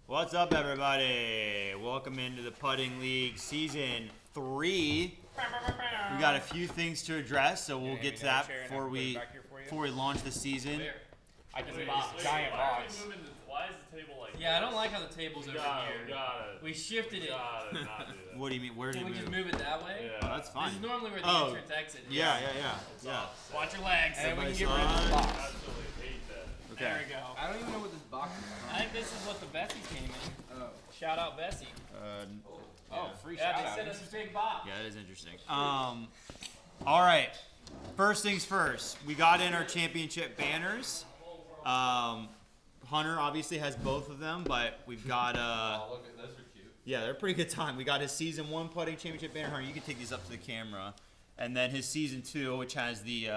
What's up, everybody? Welcome into the Putting League Season 3. We got a few things to address, so we'll get to that before we launch the season. I just box. Giant box. Why is the table like Yeah, I don't like how the table's over here. We shifted it. Not do that. What do you mean? Where do Can you we move? just move it that way? Oh, that's fine. This is normally where the entrance exit is. Yeah. Watch your legs. And we can get Everybody rid of the box. Absolutely hate that. Okay. There we go. I don't even know what this box is. I think this is what the Bessies came in. Oh. Shout out Bessie. Free Yeah, shout they out. sent us a big box. Yeah, that is interesting. All right. First things first. We got in our championship banners. Hunter obviously has both of them, but we've got Oh, look at those are cute. yeah, they're a pretty good time. We got his season 1 putting championship banner. Hunter, you can take these up to the camera, and then his season 2, which has the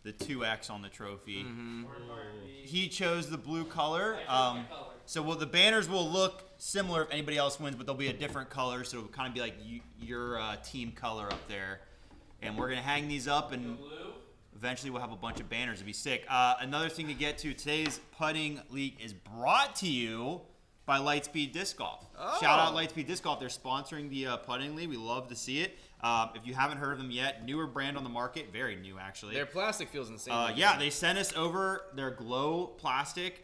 2X on the trophy. He chose the blue color. So the banners will look similar if anybody else wins, but they'll be a different color, so it'll kind of be like your team color up there. And we're gonna hang these up, and eventually we'll have a bunch of banners. It'd be sick. Another thing to get to, today's Putting League is brought to you by Lightspeed Disc Golf. Oh. Shout out Lightspeed Disc Golf. They're sponsoring the Putting League. We love to see it. If you haven't heard of them yet, newer brand on the market. Very new, actually. Their plastic feels insane. Yeah, they sent us over their glow plastic.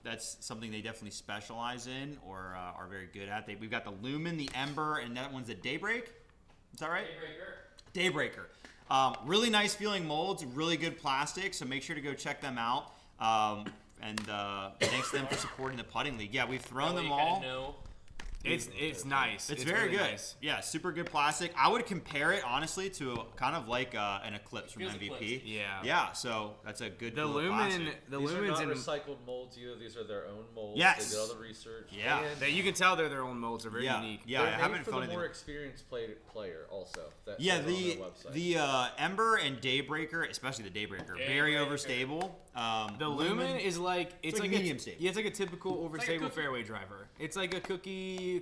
That's something they definitely specialize in or are very good at. We've got the Lumen, the Ember, and that one's the Daybreak. Is that right? Daybreaker. Really nice feeling molds, really good plastic, so make sure to go check them out. And thanks to them for supporting the Putting League. Yeah, we've thrown them all. It's nice. It's very really good. Nice. Yeah, super good plastic. I would compare it, honestly, to kind of like an Eclipse from Feels MVP. Eclipse. Yeah. Yeah, so that's a good The glow Lumen, plastic. the These are Lumens not in recycled molds either. These are their own molds. Yes. They did all the research. Yeah. And that you can tell they're their own molds. They're very unique. Yeah, I they're haven't made for found the anything. more experienced player also. That Yeah, is on their website. the Ember and Daybreaker, especially the Daybreaker, very overstable. The Lumen is like it's like like medium a, stable. yeah, it's like a typical like a overstable cookie. fairway driver. It's like a cookie.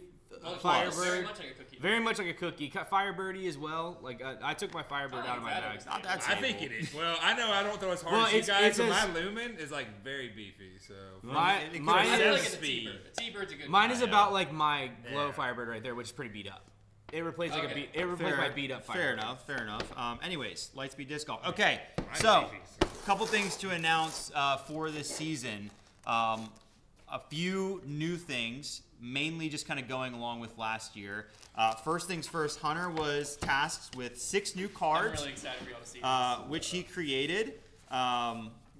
Very Firebird, much like a cookie. very much like a cookie. Firebirdie as well. Like I took my Firebird out of my bag. Not that I stable. think it is. Well, I know I don't throw as hard Well, as you it's guys, but as- my Lumen is like very beefy. So Mine It could've I said feel is like it's a speed. T-bird. A T-bird's a good mine guy. is about like my glow Firebird right there, which is pretty beat up. It replaced like Okay. it replaced my beat up Firebird. Fair enough. Anyways, Lightspeed Disc Golf. Okay, so a couple things to announce for this season. A few new things, mainly just kind of going along with last year. First things first, Hunter was tasked with 6 new I'm cards, really excited for y'all to see this. which he created.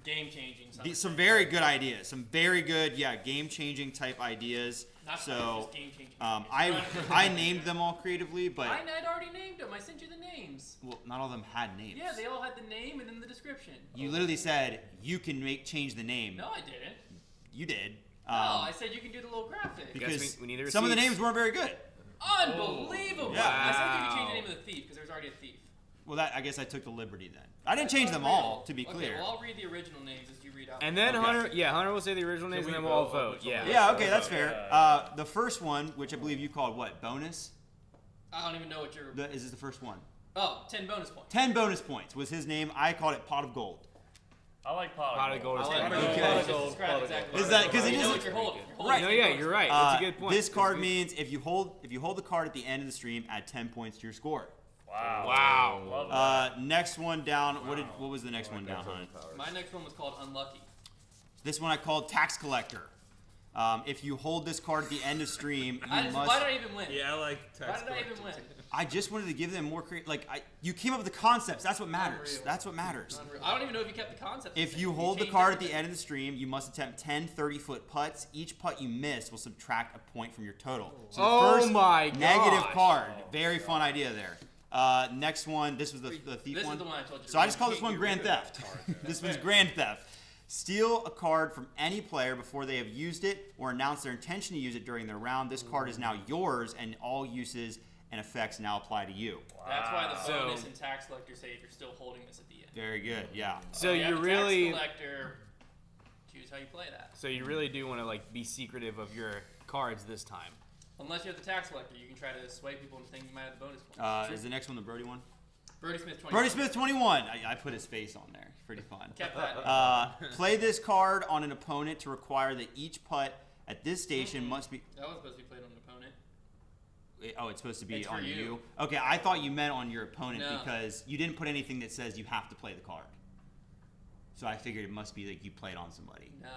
Game-changing. Some very good ideas. Some very good, game-changing type ideas. Not So just game-changing. I named them all creatively, but I'd already named them. I sent you the names. well, not all of them had names. Yeah, they all had the name and then the description. You literally said you can change the name. No, I didn't. You did. No, I said you can do the little graphic. Because Guys, we need the some of the receipts. names weren't very good. Unbelievable! Yeah. I said you could change the name of the thief because there's already a thief. Well, I guess I took the liberty then. I didn't change them all, to be Okay, clear. well, I'll read the original names as you read out. And then Okay. Hunter will say the original names, we and then we'll all vote on vote. which Yeah. one? Yeah, okay, that's fair. The first one, which I believe you called what? Bonus? I don't even know what you're. Is this the first one? Oh, 10 bonus points. 10 bonus points was his name. I called it Pot of Gold. I like pot Pot of gold is I like pretty pot good. of gold. Describe exactly Is that- 'cause what it you know is- what you're holding. You're holding Right. No, 10 yeah, bonus you're right. Uh, That's a good point. This That's card good. means if you hold the card at the end of the stream, add 10 points to your score. Wow. Wow. Love that. Next one down. What was the next one down, Hunt? points. My next one was called Unlucky. This one I called Tax Collector. If you hold this card at the end of stream, you Why must. did I even win? yeah, I like Why tax did I even collectors. win? I just wanted to give them more you came up with the concepts. That's what matters. Unreal. That's what matters. Unreal. I don't even know if you kept the concept. If you hold the card at the end of the stream, you must attempt 10 30-foot putts. Each putt you miss will subtract a point from your total. So the Oh first my negative gosh. card. Very fun idea there. Next one. This was the thief This one. is the one I told you. So I just call this one Grand Theft. This one's Grand Theft. Steal a card from any player before they have used it or announce their intention to use it during their round. This card is now yours, and all uses and effects now apply to you. That's why the So- bonus and tax collector say if you're still holding this at the end. Very good. Yeah. So Yeah, you the really, tax collector. Choose how you play that. so you really do want to like be secretive of your cards this time. Unless you're the tax collector, you can try to sway people into thinking you might have the bonus points. Is the next one the Brody one? Brody Smith 20. Brody Smith 21. I put his face on there. Pretty fun. Kept that. Play this card on an opponent to require that each putt at this station must be. That was supposed to be played on an opponent. Oh, it's supposed to be It's for on you. you. Okay, I thought you meant on your opponent No. because you didn't put anything that says you have to play the card. So I figured it must be like you played on somebody. No.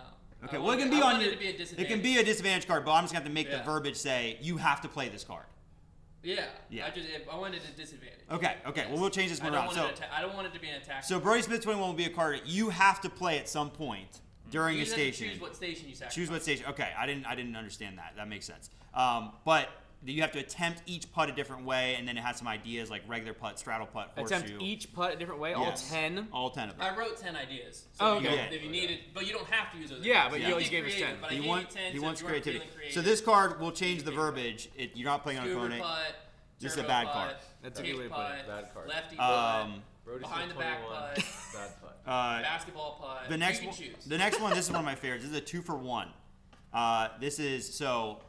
Okay, I well it can wanted- be I on wanted your. it to be a It disadvantage. can be a disadvantage card, but I'm just gonna have to make the Yeah. verbiage say you have to play this card. Yeah. Yeah. I wanted a disadvantage. Okay. Well we'll change this one around. So I don't want it to be an attack. so Brody Smith 21 will be a card you have to play at some point during you a just have to station. choose what station you sacrifice. Choose what station. Okay, I didn't understand that. That makes sense. But you have to attempt each putt a different way, and then it has some ideas like regular putt, straddle putt, horseshoe. Attempt each putt a different way. Yes. All 10. All 10 of them. I wrote 10 ideas. Oh, if you- okay. If you needed, but you don't have to use those. Yeah, ideas. but you can always get gave us creative, 10. But I He, gave wants you 10 he wants so if you weren't creativity. feeling creative. So this card will change the verbiage. You're not playing on an Scuba opponent. putt, This is a turbo bad putt, card. That's a kick good way to put it. putt, Bad card. Lefty putt, Brody behind the Smith back 21. putt, Bad putt. basketball putt. The next you one, can choose. the next one. This is one of my favorites. This is a 2-for-1. This is so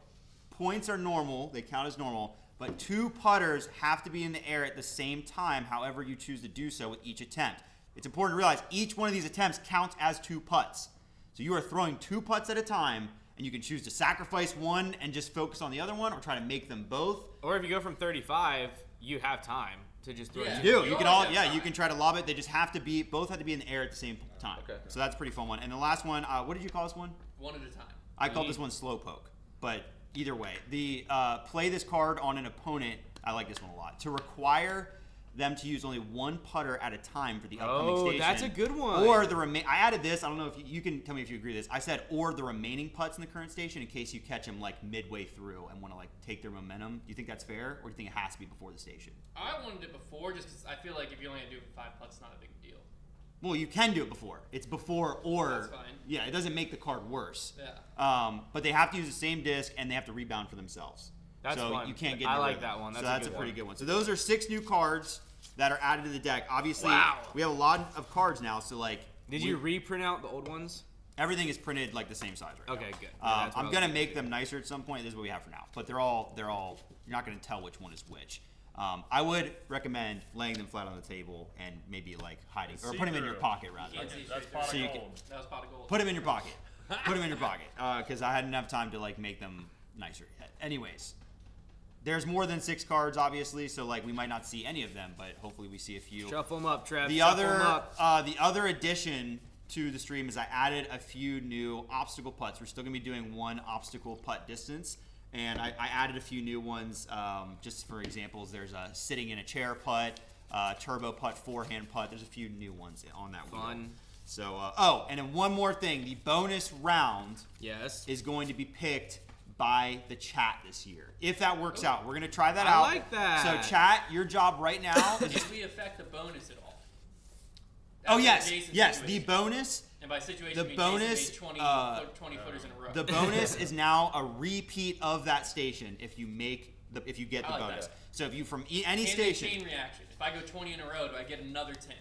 points are normal. They count as normal, but 2 putters have to be in the air at the same time. However, you choose to do so with each attempt. It's important to realize each one of these attempts counts as 2 putts. So you are throwing 2 putts at a time, and you can choose to sacrifice one and just focus on the other one, or try to make them both. Or if you go from 35, you have time to just throw Yeah. it. You do. You You can always all, have yeah. You time. can try to lob it. They just have to be, both have to be in the air at the same time. Okay. So that's a pretty fun one. And the last one, what did you call this one? One at a time. I called this one slow poke. But either way, the play this card on an opponent. I like this one a lot. To require them to use only 1 putter at a time for the upcoming Oh, station. that's a good one. Or the I added this. I don't know if you can tell me if you agree with this. I said or the remaining putts in the current station in case you catch them like midway through and want to like take their momentum. Do you think that's fair, or do you think it has to be before the station? I wanted it before just because I feel like if you only do it with 5 putts, it's not a big deal. Well, you can do it before. It's before or That's fine. yeah, it doesn't make the card worse. Yeah. But they have to use the same disc and they have to rebound for themselves. That's so fun. you can't get. I in a like rhythm. that one. So That's a that's a good pretty one. good one. So those are 6 new cards that are added to the deck. Obviously, Wow. we have a lot of cards now. So like, Did you reprint out the old ones? everything is printed like the same size right Okay, now. good. Yeah, that's what I I'm was gonna gonna make do. them nicer at some point. This is what we have for now. But they're all. You're not gonna tell which one is which. I would recommend laying them flat on the table and maybe like hiding or put them in your See-through. pocket rather. Can't see That's straight pot through. So you of can- gold. That was pot of gold. Put them in your pocket. Put them in your pocket because I hadn't enough time to like make them nicer yet. Anyways, there's more than 6 cards, obviously, so like we might not see any of them, but hopefully we see a few. Shuffle them up, Trev. The Shuffle 'em up. other addition to the stream is I added a few new obstacle putts. We're still gonna be doing 1 obstacle putt distance, and I added a few new ones. Just for examples, there's a sitting in a chair putt, turbo putt, forehand putt. There's a few new ones on that wheel. Fun. So and then one more thing: the bonus round Yes. is going to be picked by the chat this year. If that works out, we're gonna try that I out. like that. So chat, your job right now is Did we affect the bonus at all? oh That's yes, Jason's yes, the situation. bonus. And by situation, the I mean bonus, Jason made 20 footers in a row. The bonus is now a repeat of that station if you get the I like bonus. that. So if you from any and station. chain reaction. If I go 20 in a row, do I get another 10?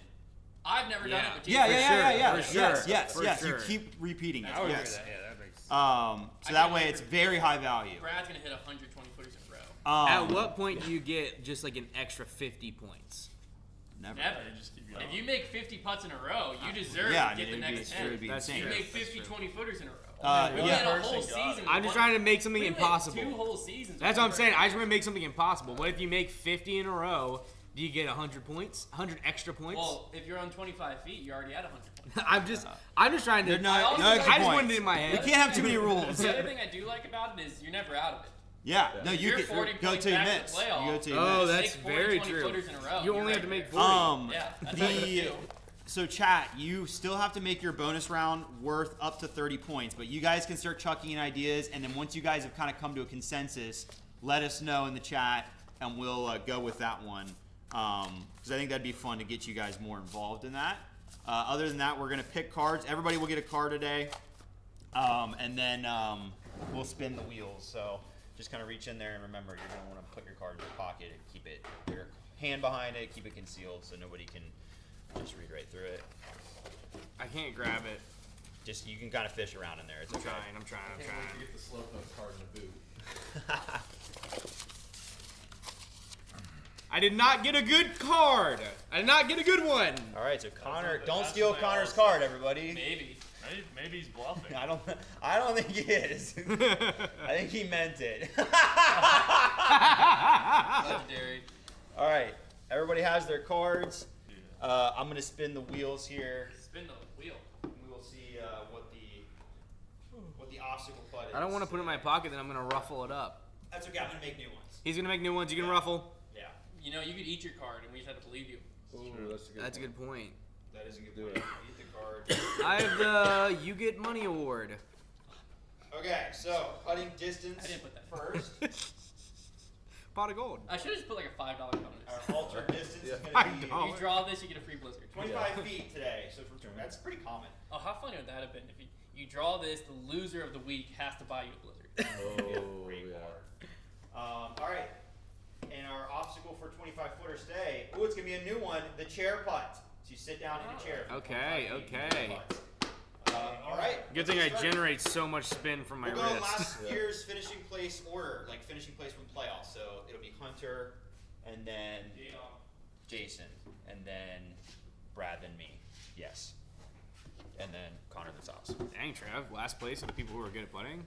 I've never done Yeah. it with Yeah, Jason. yeah. For sure. Yes. For You sure. keep repeating it. I would agree Yes. with that. Yeah, that makes. So I that can't way wait it's for- very high value. Brad's gonna hit 120 footers in a row. At what point do you get just like an extra 50 points? Never. Never. You just keep going. If you make 50 putts in a row, you deserve Yeah, to I get mean, the next it 10. would be That's insane. You true. make 50 20 footers in a row. We yeah. went a whole Person got it. season. I'm just trying to make something we went impossible. 2 whole seasons. That's with what I'm one saying. I just record. want to make something impossible. What if you make 50 in a row? Do you get 100 points? 100 extra points? Well, if you're on 25 feet, you're already at 100 points. I'm just trying to. There's no- I also- no extra I just points. wanted it in my We head. can't have too many rules. The other thing I do like about it is you're never out of it. Yeah. No, If you you're can 40 go points till you back in miss. the playoff, You go till you Oh, miss. that's Make 40, very 20 true. footers in a row, You you're only have right to make there. 40. Yeah, that's all you the do. so chat, you still have to make your bonus round worth up to 30 points, but you guys can start chucking in ideas, and then once you guys have kind of come to a consensus, let us know in the chat, and we'll go with that one. Because I think that'd be fun to get you guys more involved in that. Other than that, we're gonna pick cards. Everybody will get a card today, and then we'll spin the wheels. So just kind of reach in there and remember, you're gonna want to put your card in your pocket and keep it your hand behind it, keep it concealed so nobody can just read right through it. I can't grab it. Just you can kind of fish around in there. It's I'm okay. trying. I'm trying. To get the slowpoke card in the boot. I did not get a good card. I did not get a good one. All right, so Connor, a- don't that's steal what they Connor's all card, everybody. Maybe. Maybe he's bluffing. I don't think he is. I think he meant it. Legendary. All right, everybody has their cards. I'm gonna spin the wheels here. Spin the wheel. We will see what the obstacle putt is. I don't want to put it in my pocket, then I'm gonna ruffle it up. That's okay. I'm gonna make new ones. He's gonna make new ones. You can ruffle. Yeah, You know, you could eat your card, and we just have to believe you. Ooh, that's a good point. that is a good Do point. it. Eat the card. I have the You Get Money Award. Okay, so putting distance I didn't put that. first. Pot of gold. I should have just put like a $5 bonus. Our alter distance is I gonna be know. You draw this, you get a free blizzard. 25 feet today. So that's pretty common. Oh, how funny would that have been if you draw this, the loser of the week has to buy you a blizzard. Oh, Great yeah. card. All right. And our obstacle for 25-footer stay. Ooh, it's gonna be a new one. The chair putt. So you sit down in a chair. for Okay, 25 feet, okay. chair putts. All right. Good thing I generate so much spin from my We'll go in wrist. last year's finishing place order, like finishing place from playoffs. So it'll be Hunter, and then Jason, and then Brad, then me. Yes. And then Connor, then Silas. Dang, Trev, last place of the people who are good at putting?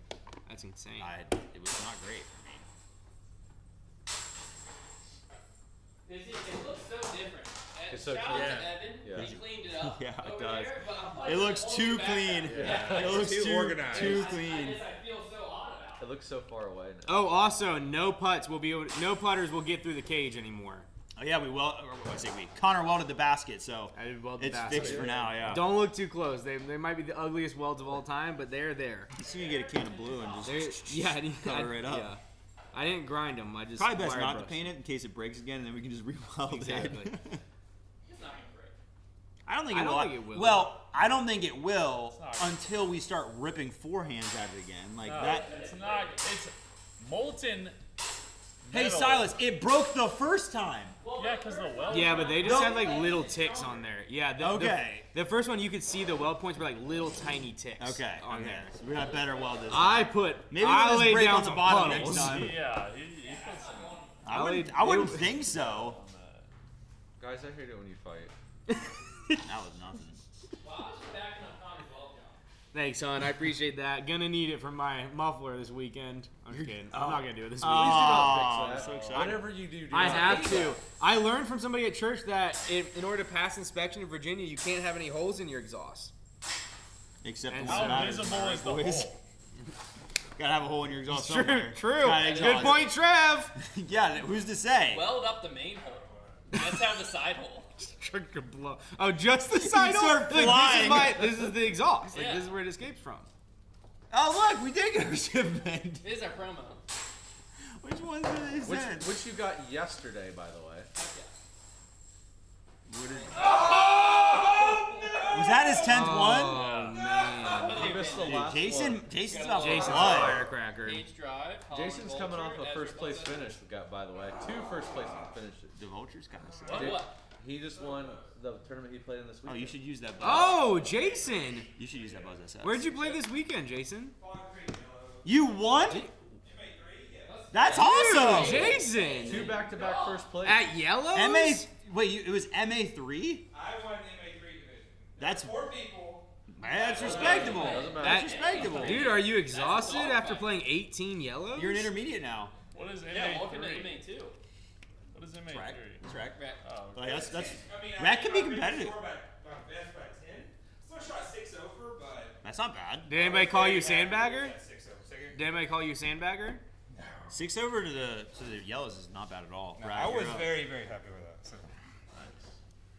That's insane. It was not great for me. It looks so different. And It's so shout out clean. to Evan. Yeah. He cleaned it up. Yeah, it over does. There, but I'm It punching looks the whole too background. clean. Yeah. It looks Too too organized. Too I clean. feel so odd about It looks so far away now. Oh, also, no putters will get through the cage anymore. Oh yeah, Connor welded the basket, so I did weld the it's basket. fixed for now. Yeah. Don't look too close. They might be the ugliest welds of all time, but they're there. So you get a can of blue and just cover it up. Yeah. I didn't grind them. I just Probably best wire not to brushed. paint it in case it breaks again, and then we can just re-weld Exactly. it. It's not gonna break. I don't think I it don't will. think it will. Well, I don't think it will It's not. until we start ripping forehands at it again, like No, that. It's not. It's molten. Hey metal. Silas, it broke the first time. Yeah, because the weld. Yeah, but they just had like little ticks on there. Yeah. Okay. The first one you could see the weld points were like little tiny ticks. Okay. On there. So we got better weld this. I put. Maybe I we'll just laid break down on the some bottom puddles. next time. Yeah, he put some. I wouldn't think so. Guys, I hate it when you fight. That was nothing. Well, I was just backing up Connor's weld job. Thanks, son. I appreciate that. Gonna need it for my muffler this weekend. I'm just kidding. I'm not gonna do it this weekend. Oh, Fix I'm that. so excited. Whatever you do, I not have fix to. that. I learned from somebody at church that in order to pass inspection in Virginia, you can't have any holes in your exhaust. Except And the one that How matters, visible am I is the right, boys? hole? Gotta have a hole in your exhaust True, somewhere. true. Gotta Good exhaust. point, Trev. Yeah, who's to say? Weld up the main hole. Let's have the side hole. Trick to blow. Oh, just the side hole? start Look, flying. this is the exhaust. Like, Yeah. this is where it escapes from. Oh look, we did get a shipment. This is our promo. Which ones did they send? Which you got yesterday, by the way. Was that his 10th one? Oh, man. You missed the Dude, last Jason's one. about Jason's a blood. firecracker. Page drive. Jason's coming off a first place finish, by the way. 2 first place finishes. The vulture's kind of sick. What? He just won the tournament he played in this week. Oh, you should use that buzz. Oh, Jason. You should use that buzz SS. Where'd you play this weekend, Jason? You won? That's awesome. Jason. 2 back-to-back first place. At Yellows? It was MA3? I won MA3 division. That's 4 people. that's respectable. Doesn't matter. That's respectable. Dude, are you exhausted after playing 18 Yellows? You're an intermediate now. What is Yeah, welcome to MA3? MA2. What is Track. MA3? Track. Right. Oh, Like that's I mean, that can be I made the competitive. score by best by 10. Still shot 6 over, but. That's not bad. Did anybody call you sandbagger? Yeah, 6 over. Second. Did anybody call you sandbagger? 6 over to the yellows is not bad at all. No, Brad, I was you're up. very, very happy with that. So.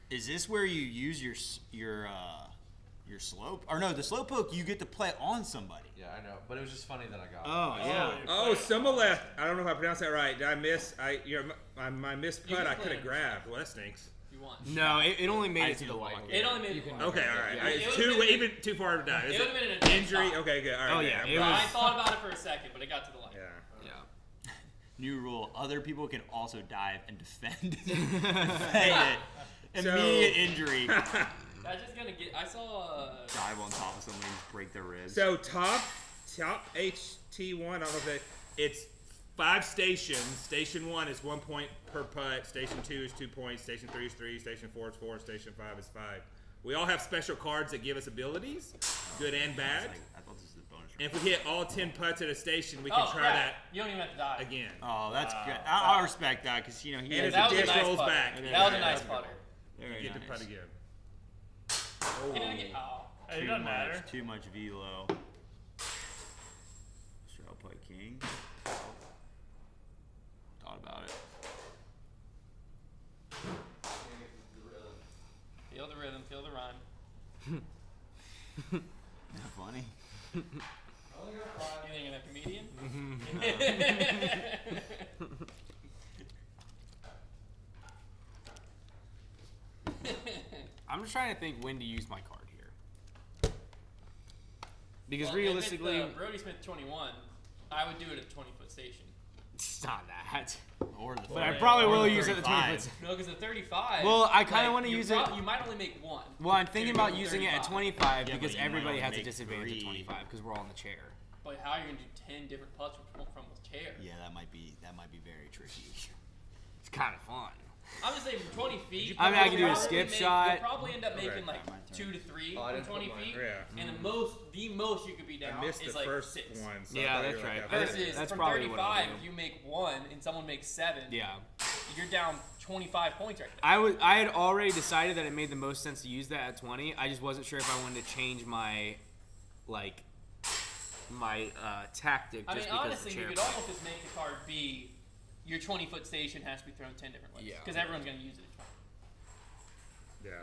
Is this where you use your slope? Or no, the slope hook you get to play on somebody. Yeah, I know, but it was just funny that I got it. Oh yeah. Oh, Summaleth. I don't know if I pronounced that right. Did I miss? My missed You putt. can I could play have it. grabbed. Well, that stinks. You won. No, it only made I it to the feel white. like It only made it. Okay, all right. Yeah, it It's would've too been- even too far to die. Is It it would've been an injury? stop. Okay, good. All right. Oh, good. yeah, I'm it glad. I thought about it for a second, but it got to the light. Yeah. Yeah. New rule: other people can also dive and defend. Defend it. Immediate injury. That's just gonna get. I saw. Dive on top of somebody and break their ribs. So top HT1. I don't know if it's 5 stations. Station 1 is 1 point per putt. Station 2 is 2 points. Station 3 is 3. Station 4 is 4. Station 5 is 5. We all have special cards that give us abilities, good and bad. I thought this was a bonus. And if we hit all 10 putts at a station, we can try crap. that You don't even have to die. again. Oh, that's good. I'll respect that because you know he And has if That the was a disc nice rolls putter. back, That was a nice putter. very get nice. to putt again. He didn't get. Oh. Hey, it doesn't matter. Too much velo. Sure, I'll play king. Thought about it. Feel the rhythm, feel the rhyme. Not funny. You think you're a comedian? I'm just trying to think when to use my card here. Because Well, realistically, if it's the Brody Smith 21, I would do it at the 20-foot station. it's not that. Or the But I probably will use it at the 20 35. foot. No, because the 35. Well, I kinda like, wanna you use prob- it- You might only make one. Well, I'm thinking You're about going using it at 35. 25 Yeah, because but you might everybody only has a make disadvantage at 3. 25 because we're all in the chair. But how are you going to do 10 different putts from the chair? Yeah, that might be very tricky. It's kind of fun. I'm just saying from 20 feet. I mean, I can do a you'll skip probably shot. You'll probably end up Okay. making like My turn. 2 to 3 Oh, I from didn't put 20 mine. feet. Yeah. And the most you could be down I missed is the like first 6. one. So I Yeah, thought you that's were right. like, Versus That's from probably what I'll 35, do. if you make 1 and someone makes 7, Yeah. you're down 25 points right there. I had already decided that it made the most sense to use that at 20. I just wasn't sure if I wanted to change my tactic I just mean, because honestly, the you chair could almost just make the card be your 20-foot station has to be thrown 10 different ways. Yeah. Because everyone's going to use it at 20. yeah.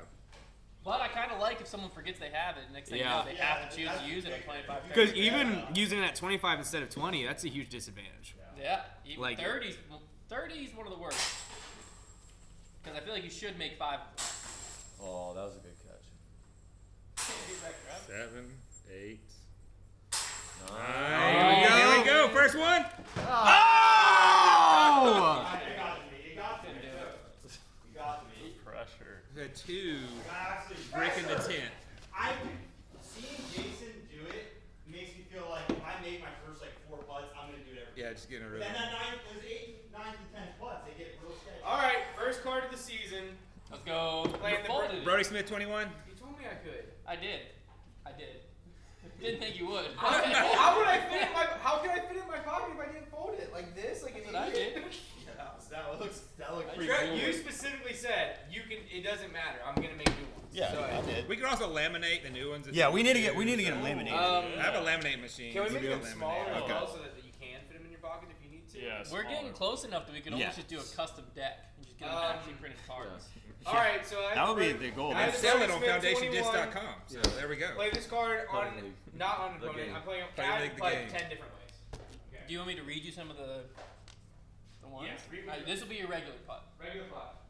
But I kind of like if someone forgets they have it, next thing you know, they have to choose to use it at 25. Because even using it at 25 instead of 20, that's a huge disadvantage. Yeah, even Like- 30s. 30 is one of the worst. Because I feel like you should make 5. Oh, that was a good catch. 7, 8. Nice. Here we go. First one. Oh! You got me. You got me. You got me. Pressure. The 2. Actually, Breaking the 10. Seeing Jason do it makes me feel like if I make my first like 4 putts, I'm gonna do it every. Yeah, just getting rid Then of it. that 9, those 8, 9 to 10 putts, they get real sketchy. All right, first card of the season. Let's go. Playing the Folded it. Brody Smith 21. You told me I could. I did. Didn't think you would. How would I fit it in my? How could I fit it in my pocket if I didn't fold it like this? Like That's what I did. That looks pretty Trent, cool. you specifically said you can. It doesn't matter. I'm gonna make new ones. Yeah, So, I did. We can also laminate the new ones. if Yeah, you we need to get so- them laminated. I have a laminate machine. Can we You make do them laminate. smaller as Okay. well so that you can fit them in your pocket if you need to? Yeah. We're getting smaller. close enough that we can Yeah. almost just do a custom deck and just get them actually printed cards. All right, so I That would be the goal. I And have sell the it on Brody Smith 21. foundationdisc.com. So there we go. Play this card on Putting League. not on The opponent. game. I'm playing on Putting League, the like game. 10 different ways. Okay. Do you want me to read you some of the ones? Yes, read me. This will be your regular putt. Regular pot.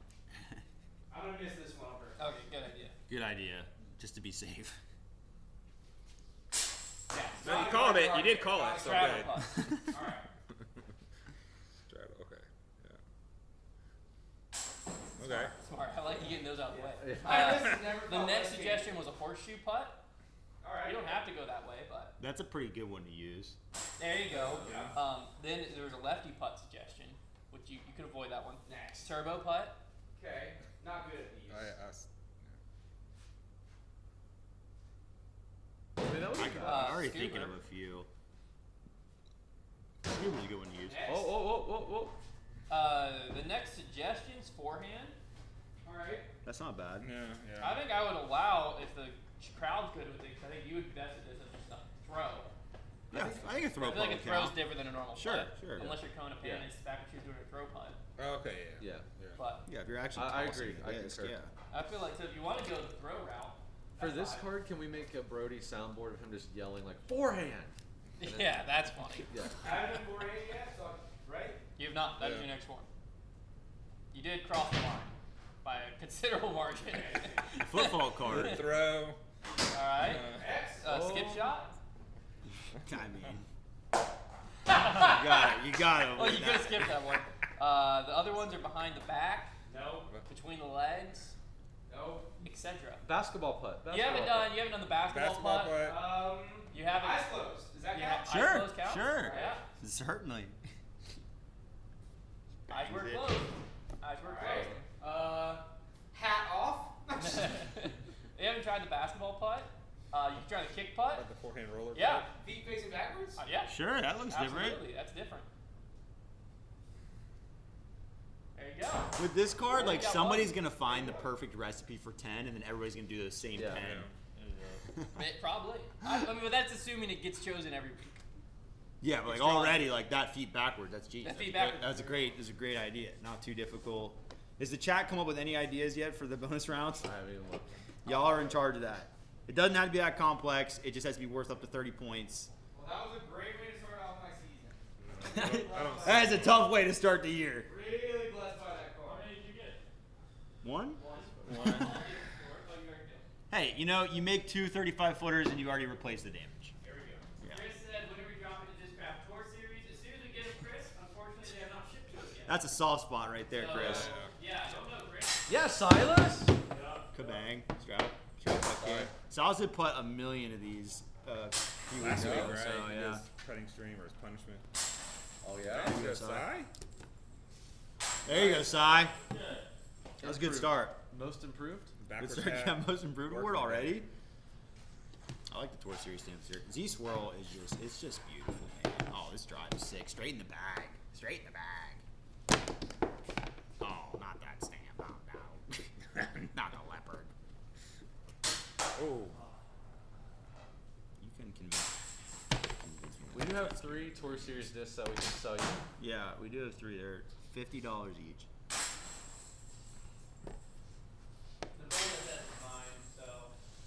I'm gonna miss this one on purpose. Okay, good idea. Good idea, just to be safe. Yeah, No, you called it. You did call it. So Travel good. putt. All right. Okay. Yeah. Okay. Smart. I like you getting those out of the way. This has never The felt next like suggestion was a horseshoe putt. All right. You don't have to go that way, but That's a pretty good one to use. there you go. Yeah. Then there was a lefty putt suggestion, which you could avoid that one. Next. Turbo putt. Okay. Not good at these. I mean, that was good. I'm already Scuba. thinking of a few. Scuba's a good one to use. Next. Oh. The next suggestion's forehand. All right. That's not bad. Yeah. I think I would allow if the crowd's good with it. 'Cause I think you would best at this as just a throw. Yeah, I think a throw I feel like a putt would throw's count. different than a normal Sure, putt. sure. Unless you're Konner Yeah. fan and back if you're doing a throw putt. Okay. Yeah. Yeah. But Yeah, if you're actually I tossing agree. the I disc, concur. yeah. I feel like so if you want to go the throw route. For that's this fine. card, can we make a Brody soundboard of him just yelling like forehand? Yeah, that's funny. Yeah. I haven't been 4-8 yet, so right. You have not. That's Yeah. your next one. You did cross the line by a considerable margin. Football card. Throw. All right. Next. Skip shot. I mean, you got it. Well, you could have skipped that one. The other ones are behind the back, No. between the legs, No. etc. Basketball putt. You haven't done the basketball, Basketball putt. putt. You haven't. Eyes closed. Does that Yeah, count? eyes Sure, closed counts? sure. Yeah. Certainly. Eyes were Use it. closed. Eyes were All right. Hat off. closed. You haven't tried the basketball putt? You can try the kick putt. Like the forehand roller. Yeah. Feet facing backwards? Yeah. Sure, that looks different. Absolutely. That's different. There you go. With this card, Well, like you got somebody's one. gonna find the perfect recipe for 10, and then everybody's gonna do the same Yeah. 10. Probably. I mean, but that's assuming it gets chosen every week. Yeah, but like It's drawn. already, like that feet backwards. That's genius. That feet That's backwards. That's a great idea. Not too difficult. Has the chat come up with any ideas yet for the bonus rounds? I haven't even looked. Y'all are in charge of that. It doesn't have to be that complex. It just has to be worth up to 30 points. Well, that was a great way to start off my season. That is a tough way to start the year. Really blessed by that card. How many did you get? One? Oh, you already did. Hey, you know, you make two 35-footers and you already replaced the damage. Here we go. Yeah. Chris said, when are we dropping the Discraft Tour series? As soon as we get them, Chris. Unfortunately, they have not shipped to us yet. That's a soft spot right there, Chris. Yeah, I don't know, Chris. Yeah, Silas. Kabang. Strap up here. Silas did put a million of these a few weeks Last week, ago. right? So, yeah. His cutting stream or his punishment. Oh yeah. There you go, Si. Si. There you go, Cy. That was a good start. Most improved. Good Backwards start. hat. Yeah, most improved award Working already. I like the Tour Series stamps here. Z-Swirl is it's just beautiful, man. Oh, this drive is sick. Straight in the bag. Straight in the bag. Oh, not that stamp. Oh, no. Not the leopard. Oh. You can convince me. We do have 3 Tour Series discs that we can sell you. Yeah, we do have 3. They're $50 each. The bonus set is mine, so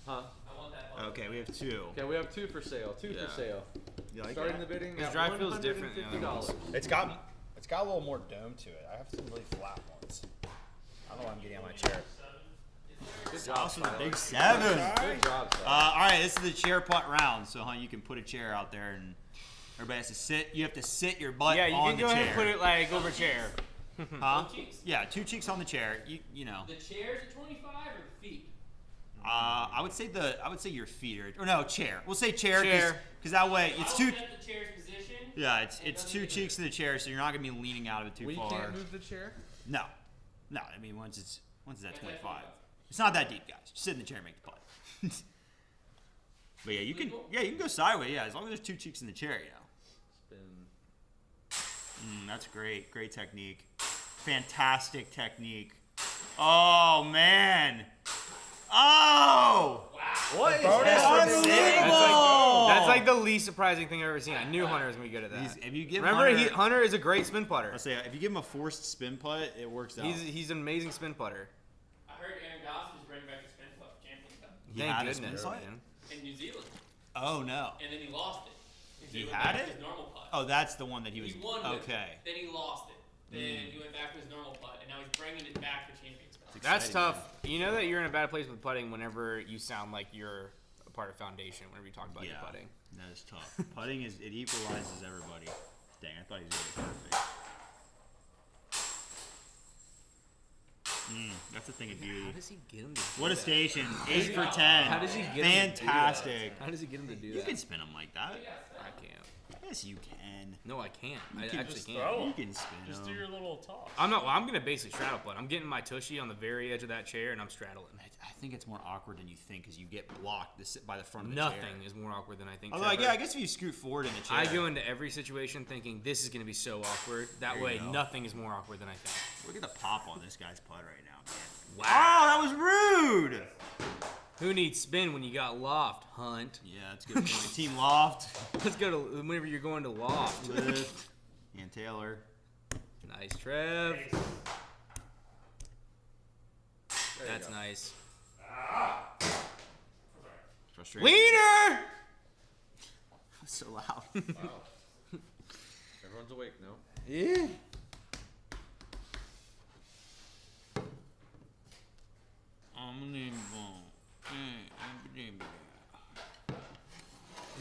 Huh? I want that bonus. Okay, we have 2. Okay, we have 2 for sale. 2 Yeah. for sale. You like Starting that? the bidding His at drive feels different than the other $150. It's got a little more dome to it. I have some really flat ones. I don't know what I'm getting on my chair. Good job, Also the Silas. big 7. Good job, Silas. All right, this is the chair putt round. So, you can put a chair out there, and everybody has to sit. You have to sit your butt Yeah, you on can the go chair. ahead and put it like over chair. Huh? Cheeks. Yeah, 2 cheeks on the chair. You know. The chairs at 25 or the feet? I would say your feet or no chair. We'll say chair Chair. because that way it's I'll 2. set the chair's position. Yeah, it's 2 cheeks to the chair, so you're not gonna be leaning out of it too We far. can't move the chair. No. I mean once it's at 25, it's not that deep, guys. Just sit in the chair and make the putt. But yeah, you can go sideways. Yeah, as long as there's 2 cheeks in the chair, Spin. That's great. Great technique. Fantastic technique. Oh man. Oh. What is Unbelievable. That's like the least surprising thing I've ever seen. I knew Hunter was gonna be good at that. If you give Remember, Hunter, Hunter is a great spin putter. I'll say if you give him a forced spin putt, it works out. He's an amazing spin putter. I heard Aaron Goss is bringing back the spin club Champions Cup He Thank had a spin goodness, putt? man. in New Zealand, Oh no. and then he lost it. He went had back to it? His normal putt. Oh, that's the one that he was. He won with Okay. it. Then he lost it. Then he went back to his normal putt, and now he's bringing it back for Champions Cup. That's Exciting, tough. You know that you're in a bad place with putting whenever you sound like you're a part of foundation. Whenever you talk about your Yeah, putting. that is tough. Putting it equalizes everybody. Dang, I thought he was really perfect. That's a thing of beauty. How does he get him to do What a that? station. 8 for 10. How does he get him to do that? Fantastic. How does he get him to do You that? can spin them like that. I can't. Yes, you can. No, I can't. I can actually just can't. throw. You can spin Just do them. your little toss. I'm not. Well, I'm gonna basically straddle putt. I'm getting my tushy on the very edge of that chair, and I'm straddling. I think it's more awkward than you think because you get blocked by the front of the Nothing chair. is more awkward than I think. Although, Trevor. yeah, I guess if you scoot forward in the chair. I go into every situation thinking this is gonna be so awkward. That There you way, go. nothing is more awkward than I think. Look at the pop on this guy's putt right now, man. Wow. Wow, that was rude. Who needs spin when you got loft, Hunt? Yeah, that's a good point. Team Loft, Let's go to whenever you're going to loft. Lift, and Taylor. Nice, Trev. There you That's go. nice. Frustrating. Wiener! That's so loud. Wow. Everyone's awake now. Yeah.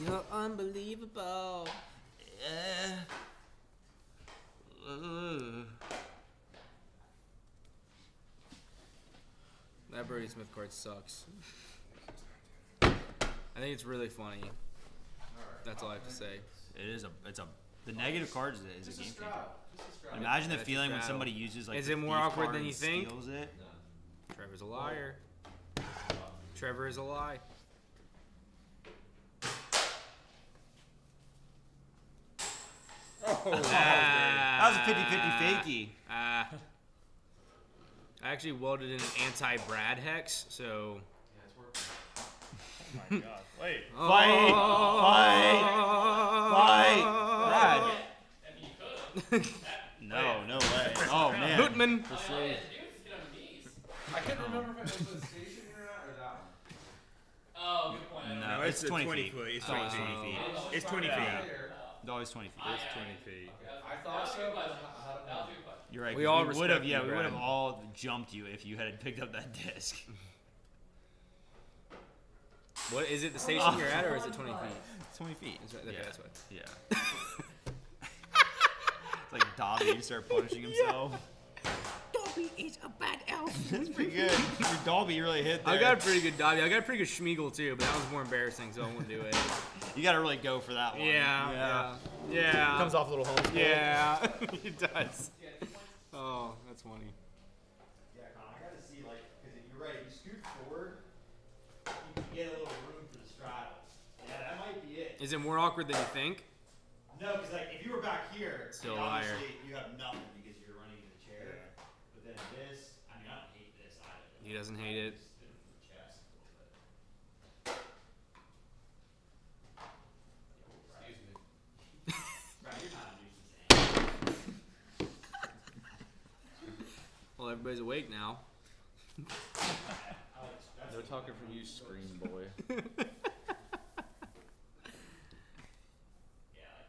You're unbelievable. Yeah. That Brody Smith card sucks. I think it's really funny. That's all I have to say. The negative cards is a game changer. Just a straddle. Imagine the That's feeling when straddle. somebody uses like Is the it more thief awkward card than and you think? steals it. Trevor's a liar. Trevor is a lie. Oh, That was a 50-50 fakie. I actually welded in an anti-Brad hex, so. Oh my god. Wait. Fight! Fight! Brad. I mean, you could. No, no way. Oh man. Hootman. All you had to do is get on your knees. I couldn't remember if it was the station you're at or that one. Oh, good point. No, No, it's it's 20 20 feet. foot. It's It's always 20 20 feet. It's 20 feet. It's always 20 feet. It's 20 feet. I thought so. That was but a I don't know. good question. You're right. We 'cause all would respect have, you, yeah, we would have Brad. all jumped you if you had picked up that disc. What is it? The station you're at, or is it 20 feet? It's 20 feet. Is that- okay, yeah. that's what. Yeah. It's like Dobby to start punishing himself. Dobby is a bad elf. That's pretty good. Your Dobby really hit there. I got a pretty good Dobby. I got a pretty good Schmeagle too, but that was more embarrassing, so I won't do it. You got to really go for that one. Yeah. Comes off a little home. Yeah, it does. Oh, that's funny. Yeah, Konner, I gotta see, like, because you're right, if you scoot forward, you can get a little room for the straddle. Yeah, that might be it. Is it more awkward than you think? No, because, like, if you were back here, Still I mean, a liar. obviously you have nothing because you're running in the chair. But then this, I mean, I don't hate this either. He doesn't hate it. Just do it for the chest a little bit. Excuse me. Right, you're not a nuisance animal. Well, everybody's awake now. They're talking from you, Scream Boy. Yeah, I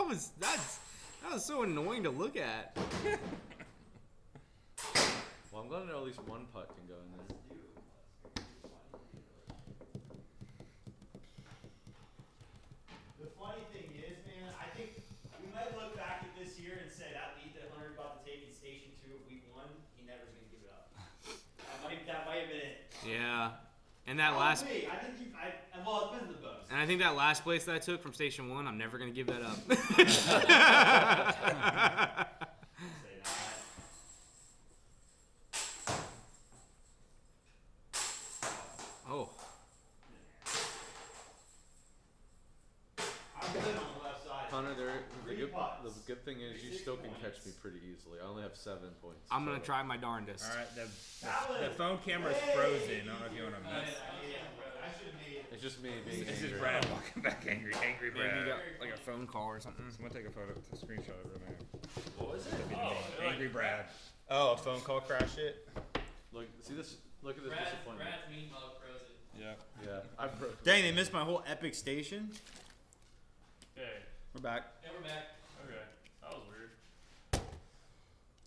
like that. that was so annoying to look at. Well, I'm glad to know at least one putt can go in there. The funny thing is, man, I think we might look back at this year and say that lead that Hunter about to take in Station 2 of Week 1, he never's going to give it up. That might have been it. Yeah, and that last, Probably. I think well, it depends on the bonus. and I think that last place that I took from Station 1, I'm never gonna give that up. Say that. Oh, I'm good on the left side. Connor, the good, putts. the good thing is you still can catch me pretty easily. I only have 7 points. I'm gonna so- try my darndest. All right, the phone camera's frozen. I don't know if you want to miss. I should have made It's just me being This is angry. Brad walking back angry Maybe Brad. you got like a phone call or something. I'm gonna take a photo, a screenshot of it now. What was it? Angry Brad. Oh, a phone call crash it. Look, see this? Look at this Brad's disappointment. mean mug frozen. Yeah. Yeah, I broke. Dang, they missed my whole epic station. Okay. We're back. Yeah, we're back. Okay. That was weird.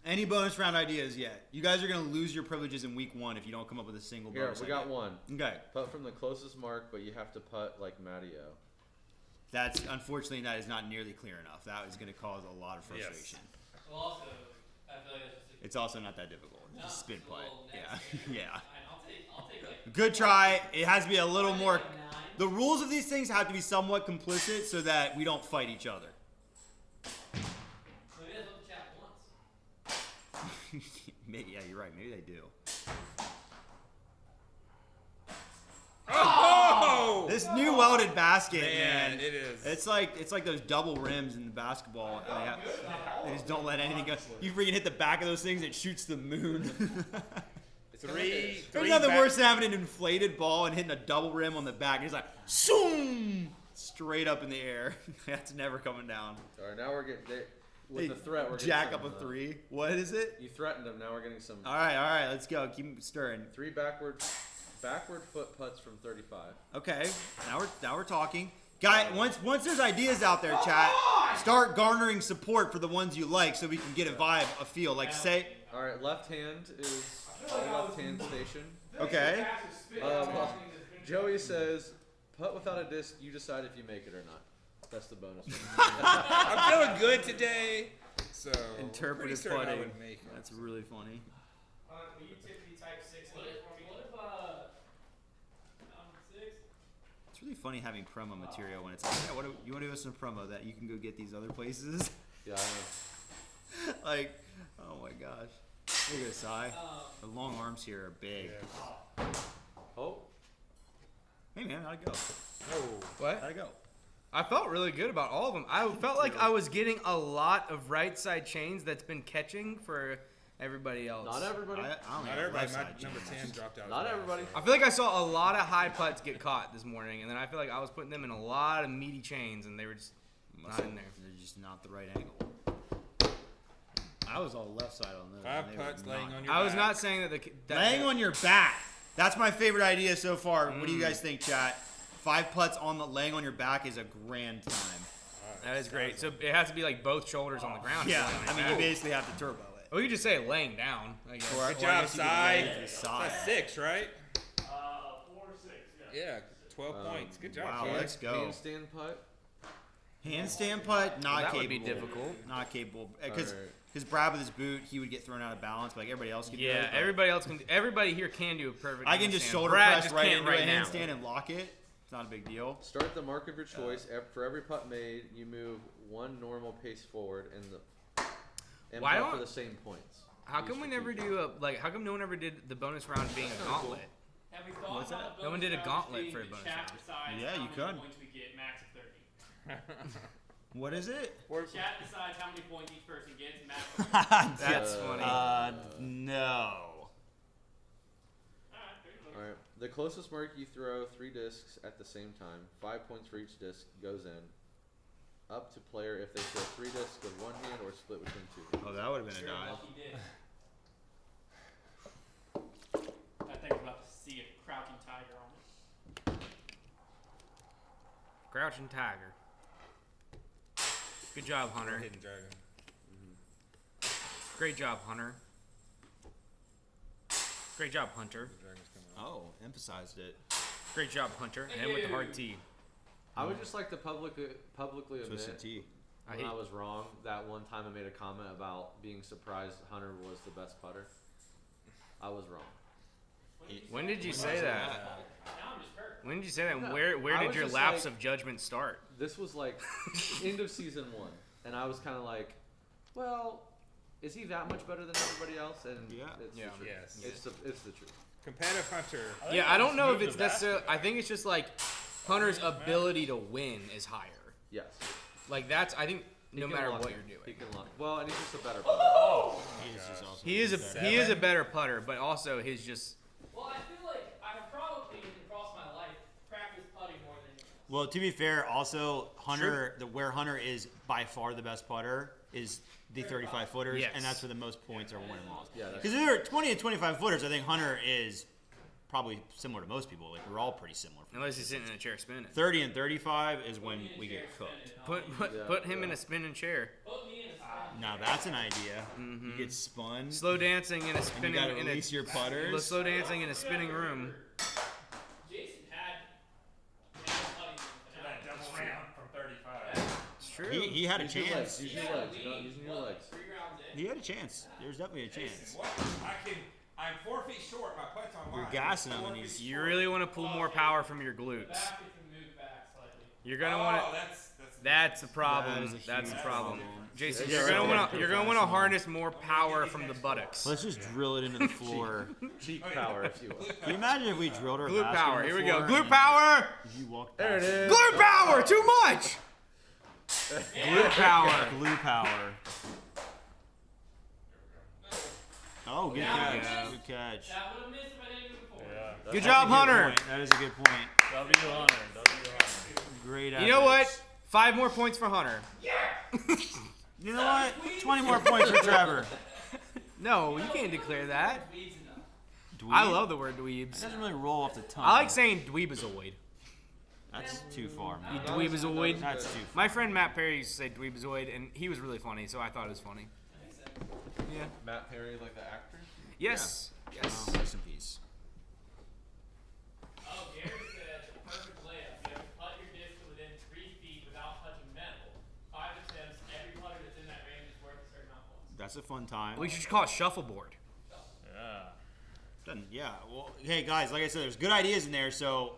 Any bonus round ideas yet? You guys are gonna lose your privileges in week 1 if you don't come up with a single Here, bonus. we got idea. one. Okay, Putt from the closest mark, but you have to putt like Matteo. that's unfortunately that is not nearly clear enough. That is gonna cause a lot of frustration. Well, also, I feel like that's just It's also not that difficult. No, Just spin it's a putt. little Yeah, next yeah. Fine, I'll take like. Good try. It has to be a little more. Like 9. The rules of these things have to be somewhat complicit so that we don't fight each other. Maybe that's what the chat wants. Maybe, yeah, you're right. Maybe they do. Oh! This new welded basket, man. Man, it is. It's like those double rims in the basketball. And they just don't let anything go. You freaking hit the back of those things, it shoots the moon. Three There's nothing back- worse than having an inflated ball and hitting a double rim on the back. It's like, zoom, straight up in the air. That's never coming down. All right, now we're getting with Hey, the threat. We're getting jack some, up a 3. What is it? You threatened him. Now we're getting some All right, let's go. Keep stirring. 3 backward foot putts from 35. Okay, now we're talking. Guy, once there's ideas out there, chat, start garnering support for the ones you like, so we can get a feel. Like say, All right, left hand is left hand station. okay, Well, Joey says, putt without a disc. You decide if you make it or not. That's the bonus one. I'm feeling good today. So interpretive pretty certain I putting. would make it. That's really funny. Will you Tiffany type 6 What here if, for me? what if, I'm 6? It's really funny having promo material when it's like, yeah, you want to do us some promo that you can go get these other places? Yeah, I know. Like, oh my gosh. Look at this eye. The long arms here are big. Oh, Hey man, how'd it go? What? How'd it go? I felt really good about all of them. I felt like I was getting a lot of right side chains that's been catching for everybody else. not everybody. I don't Not know, everybody. left My side number chain. 10 dropped out. Not as well. everybody. I feel like I saw a lot of high putts get caught this morning, and then I feel like I was putting them in a lot of meaty chains, and they were just not in there. They're just not the right angle. I was all left side on those. Five and they were putts laying not. on your I was back. not saying that that Laying on your back. That's my favorite idea so far. What do you guys think, chat? 5 putts on the laying on your back is a grand time. That is great. So it has to be like both shoulders on the ground. Yeah, Laying on I your mean back. you basically have to turbo it. Well, you just say laying down. I guess. Or- Good or I job, guess you could lay Cy. to the side. That's 6, right? 4 or 6. Yeah. Yeah, 12 points. Good job. Wow, Cy. let's go. Handstand putt. Handstand putt, not that capable. would be difficult. Not capable. Because Alright. Brad with his boot, he would get thrown out of balance, but like everybody else could do Yeah, it. but everybody else can. Everybody here can do a perfect. I can just handstand. shoulder Brad press just right can't into right a now. handstand and lock it. It's not a big deal. Start the mark of your choice. For every putt made, you move one normal pace forward, and Why putt don't- for the same points. How Be come we never strategic. do a like? How come no one ever did the bonus round being a gauntlet? Have we thought What's about No one did a bonus gauntlet rounds for a being bonus chat round. decides Yeah, how you many could. points we get, max of 30. What is it? Chat decides how many points each person gets, max of 30. That's funny. No. Alright, there you go. All right. The closest mark you throw 3 discs at the same time. 5 points for each disc goes in. Up to player if they throw 3 discs with one hand or split between 2 hands. Oh, that would have been a Sure, dive. lucky did. I think we're about to see a crouching tiger on it. Crouching tiger. Good job, Hunter. Hidden dragon. Great job, Hunter. Great job, Hunter. The dragon's coming out. Oh, emphasized it. Great job, Hunter. And with the hard T. I would just like to publicly Twisted admit T. I when hate. I was wrong. That one time I made a comment about being surprised Hunter was the best putter. I was wrong. When did you say that? Now I'm just hurt. When did you say that? No, Where I did was your just lapse like- of judgment start? This was like end of season 1, and I was kind of like, well, is he that much better than everybody else? And Yeah. it's Yeah. the truth. Yes. It's the truth. Competitive hunter. Yeah, I don't know if it's necessarily. I think it's just like Hunter's ability to win is higher. Yes. Like that's. I think He no can matter lock what it. you're He doing, can lock. Well, and he's just a better putter. He is just awesome. he is a better putter, but also his just. Well, I feel like I have probably, across my life, practiced putting more than Well, to be fair, also Hunter, where Hunter is by far the best putter is the 35 footers, Yes. and that's where the most points are won and lost. Yeah, that's- Because if there are 20 and 25 footers, I think Hunter is probably similar to most people. Like we're all pretty similar. Unless he's sitting in a chair spinning. 30 and 35 is when we get cooked. Put him in a spinning chair. Put me in a spot. Now that's an idea. You get spun. Slow dancing in a and you spinning gotta in release your a putters. slow dancing in a spinning room. Jason had putting That double round from 35. It's true. He had a Use your legs. chance. Use your legs. You're not using your legs. 3 rounds in. He had a chance. There's definitely a chance. What? I'm 4 feet short. My putt's on You're line. gassing him, 4 and feet he's. You really want to pull more power from your glutes. Back, it can move back slightly. You're gonna want to. That's a problem. That is a That's a huge problem. problem. Jason, Yeah, you're right gonna there. want to. You're gonna want to harness more power from the buttocks. Let's just drill it into the floor. Cheek power, if you will. Can you imagine if we drilled our Glute basket power. on the Here we go. floor Glute and power. You walked There it past is. Glute power. Too much. Glute power. Glue power. Oh, good catch. Yeah. Good catch. That would have missed if I didn't do it before. Yeah. Good That's job, a good Hunter. point. That is a good point. W Hunter. W Hunter. Great. You know what? efforts. 5 more points for Hunter. You know what? 20 more points for Trevor. No, you can't declare that. Weeds enough. Dweeb? I love the word It dweebs. doesn't really roll off the tongue. I like saying dweebazoid. That's too far, You man. dweebazoid. That's too far. My friend Matt Perry used to say dweebazoid, and he was really funny, so I thought it was funny. Yeah. Matt Perry, like the actor. Yes. Yes. Rest in peace. Oh, Gary said perfect layup. You have to putt your disc to within 3 feet without touching metal. 5 attempts. Every putter that's in that range is worth a certain amount of points. That's a fun time. We should call it shuffleboard. Yeah. Yeah. Well, hey guys, like I said, there's good ideas in there, so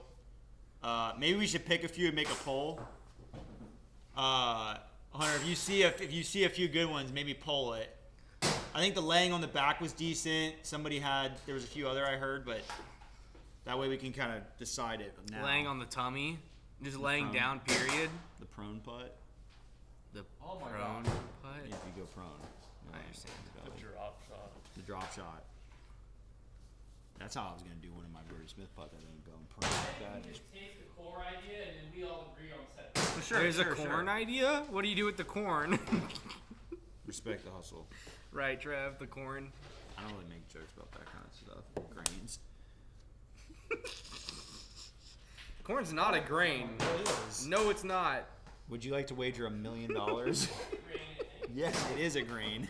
maybe we should pick a few and make a poll. Hunter, if you see a few good ones, maybe poll it. I think the laying on the back was decent. There was a few other I heard, but that way we can kind of decide it now. Laying on the tummy, just laying prone. down. Period. The prone putt. The Oh my prone God. putt. If you go prone. I understand. The drop shot. The drop shot. That's how I was gonna do one of my Birdie Smith putts. I think going prone like that. We just take the core idea and then we all agree on set. There's a corn idea. What do you do with the corn? Respect the hustle. Right, Trev. The corn. I don't really make jokes about that kind of stuff. Grains. Corn's not a grain. No, it's not. Would you like to wager $1 million? Yes, it is a grain.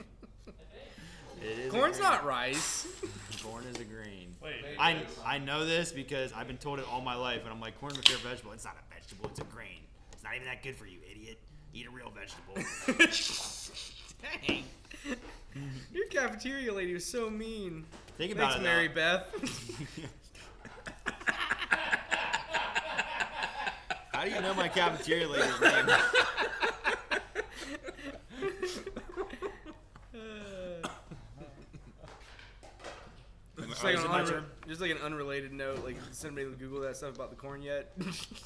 It is. Corn's not rice. Corn is a grain. Wait. I know this because I've been told it all my life, and I'm like, corn's my favorite vegetable. It's not a vegetable. It's a grain. It's not even that good for you, idiot. Eat a real vegetable. Dang. Your cafeteria lady was so mean. Think about Thanks, it, Mary though. Beth. How do you know my cafeteria lady's name? Just like an unrelated note, like did somebody Google that stuff about the corn yet?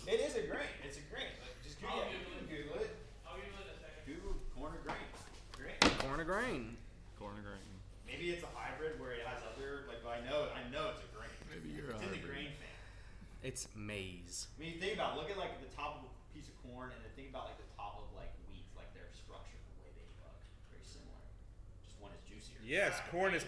It is a grain. It's a grain. Like, just Google, Google it. I'll give it a second. Google corn or grain. Grain. Corn or grain? Corn or grain. Maybe it's a hybrid where it has other like. But I know it's a grain. Maybe you're It's in the grain thing. It's maize. I mean, think about it. Look at like the top of a piece of corn, and then think about like the top of like wheat, like their structure, the way they look, very similar. Just one is juicier. Yes, corn is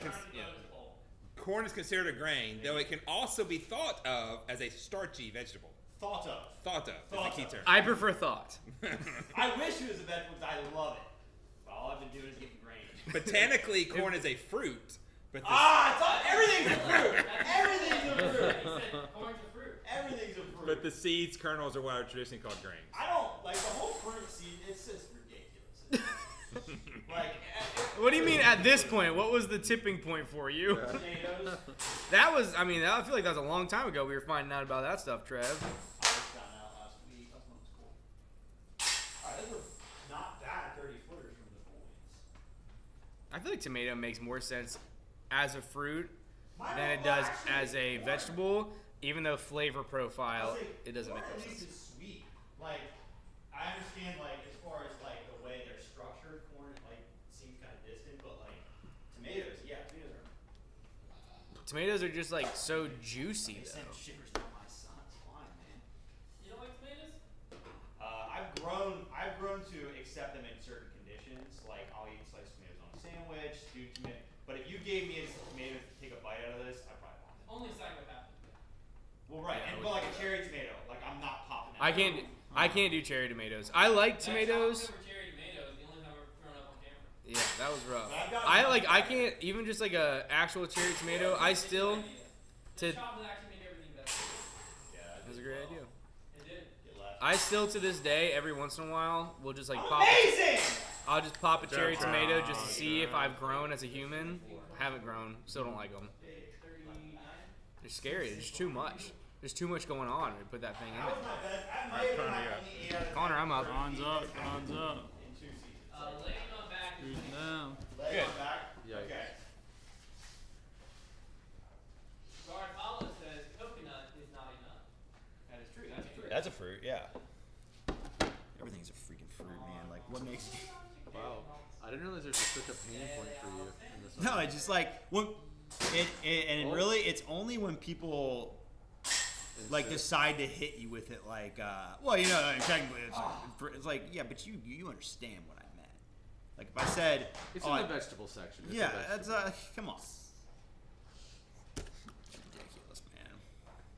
considered a grain, though it can also be thought of as a starchy vegetable. Thought of. Thought of is the key term. I prefer thought. I wish it was a vegetable because I love it. But all I've been doing is getting grain. Botanically, corn is a fruit, but the Everything's a fruit. Everything's a fruit. Corn's a fruit. Everything's a fruit. but the seeds, kernels, are what are traditionally called grains. I don't like the whole fruit seed. It's just ridiculous. Like What do you mean at this point? What was the tipping point for you? potatoes. That was, I mean, I feel like that was a long time ago we were finding out about that stuff, Trev. I just found out last week. That's when it was cool. Alright, those were not bad 30-footers from the boys. I feel like tomato makes more sense as a fruit Mine than it well, does actually, as a corn. vegetable, even though flavor profile, I'll say it doesn't make corn no at least sense. is sweet. Like, I understand, like, as far as, like, the way they're structured, corn, like, seems kind of distant, but, like, tomatoes, yeah, tomatoes are. Tomatoes are just like so juicy They sent though. shivers down my son's spine, man. You don't like tomatoes? I've grown to accept them in certain conditions. Like, I'll eat sliced tomatoes on a sandwich, stewed tomato. But if you gave me a tomato to take a bite out of this, I'd probably want it. Only psychopath. Well, right, Yeah, I but like a cherry tomato, like I'm not popping that. I can't do cherry tomatoes. I like tomatoes. Over cherry tomatoes, the only time I've ever thrown up on camera. Yeah, that was rough. But I've got- I can't even just like a actual cherry tomato. I still The to chocolate actually made everything better. Yeah, that's a great idea. It did. Get left. I still to this day every once in a while will just like I'm pop. amazing. I'll just pop a cherry Trevor. tomato just to see if I've grown as a human. Haven't grown. Still don't like them. 39. They're scary. There's too much. There's too much going on when we put that thing in That was there. my best. That might have been my only 8 out of 10 Connor, I'm up. Bronze up. Bronze up. in 2 seasons. Laying on back is Who's down? Leg on back. Yikes. Okay. Garcala says coconut is not enough. That is true. That's true. That's a fruit, yeah. Everything's a freaking fruit, man. Like, what makes you? Wow. I didn't realize there's such a pain point for you in this. No, it's just like when, and really, it's only when people like decide to hit you with it. Like, well, you know, technically, it's like, yeah, but you understand what I meant. Like, if I said, It's oh, in the vegetable section. It's a yeah, vegetable. that's come on. Ridiculous, man.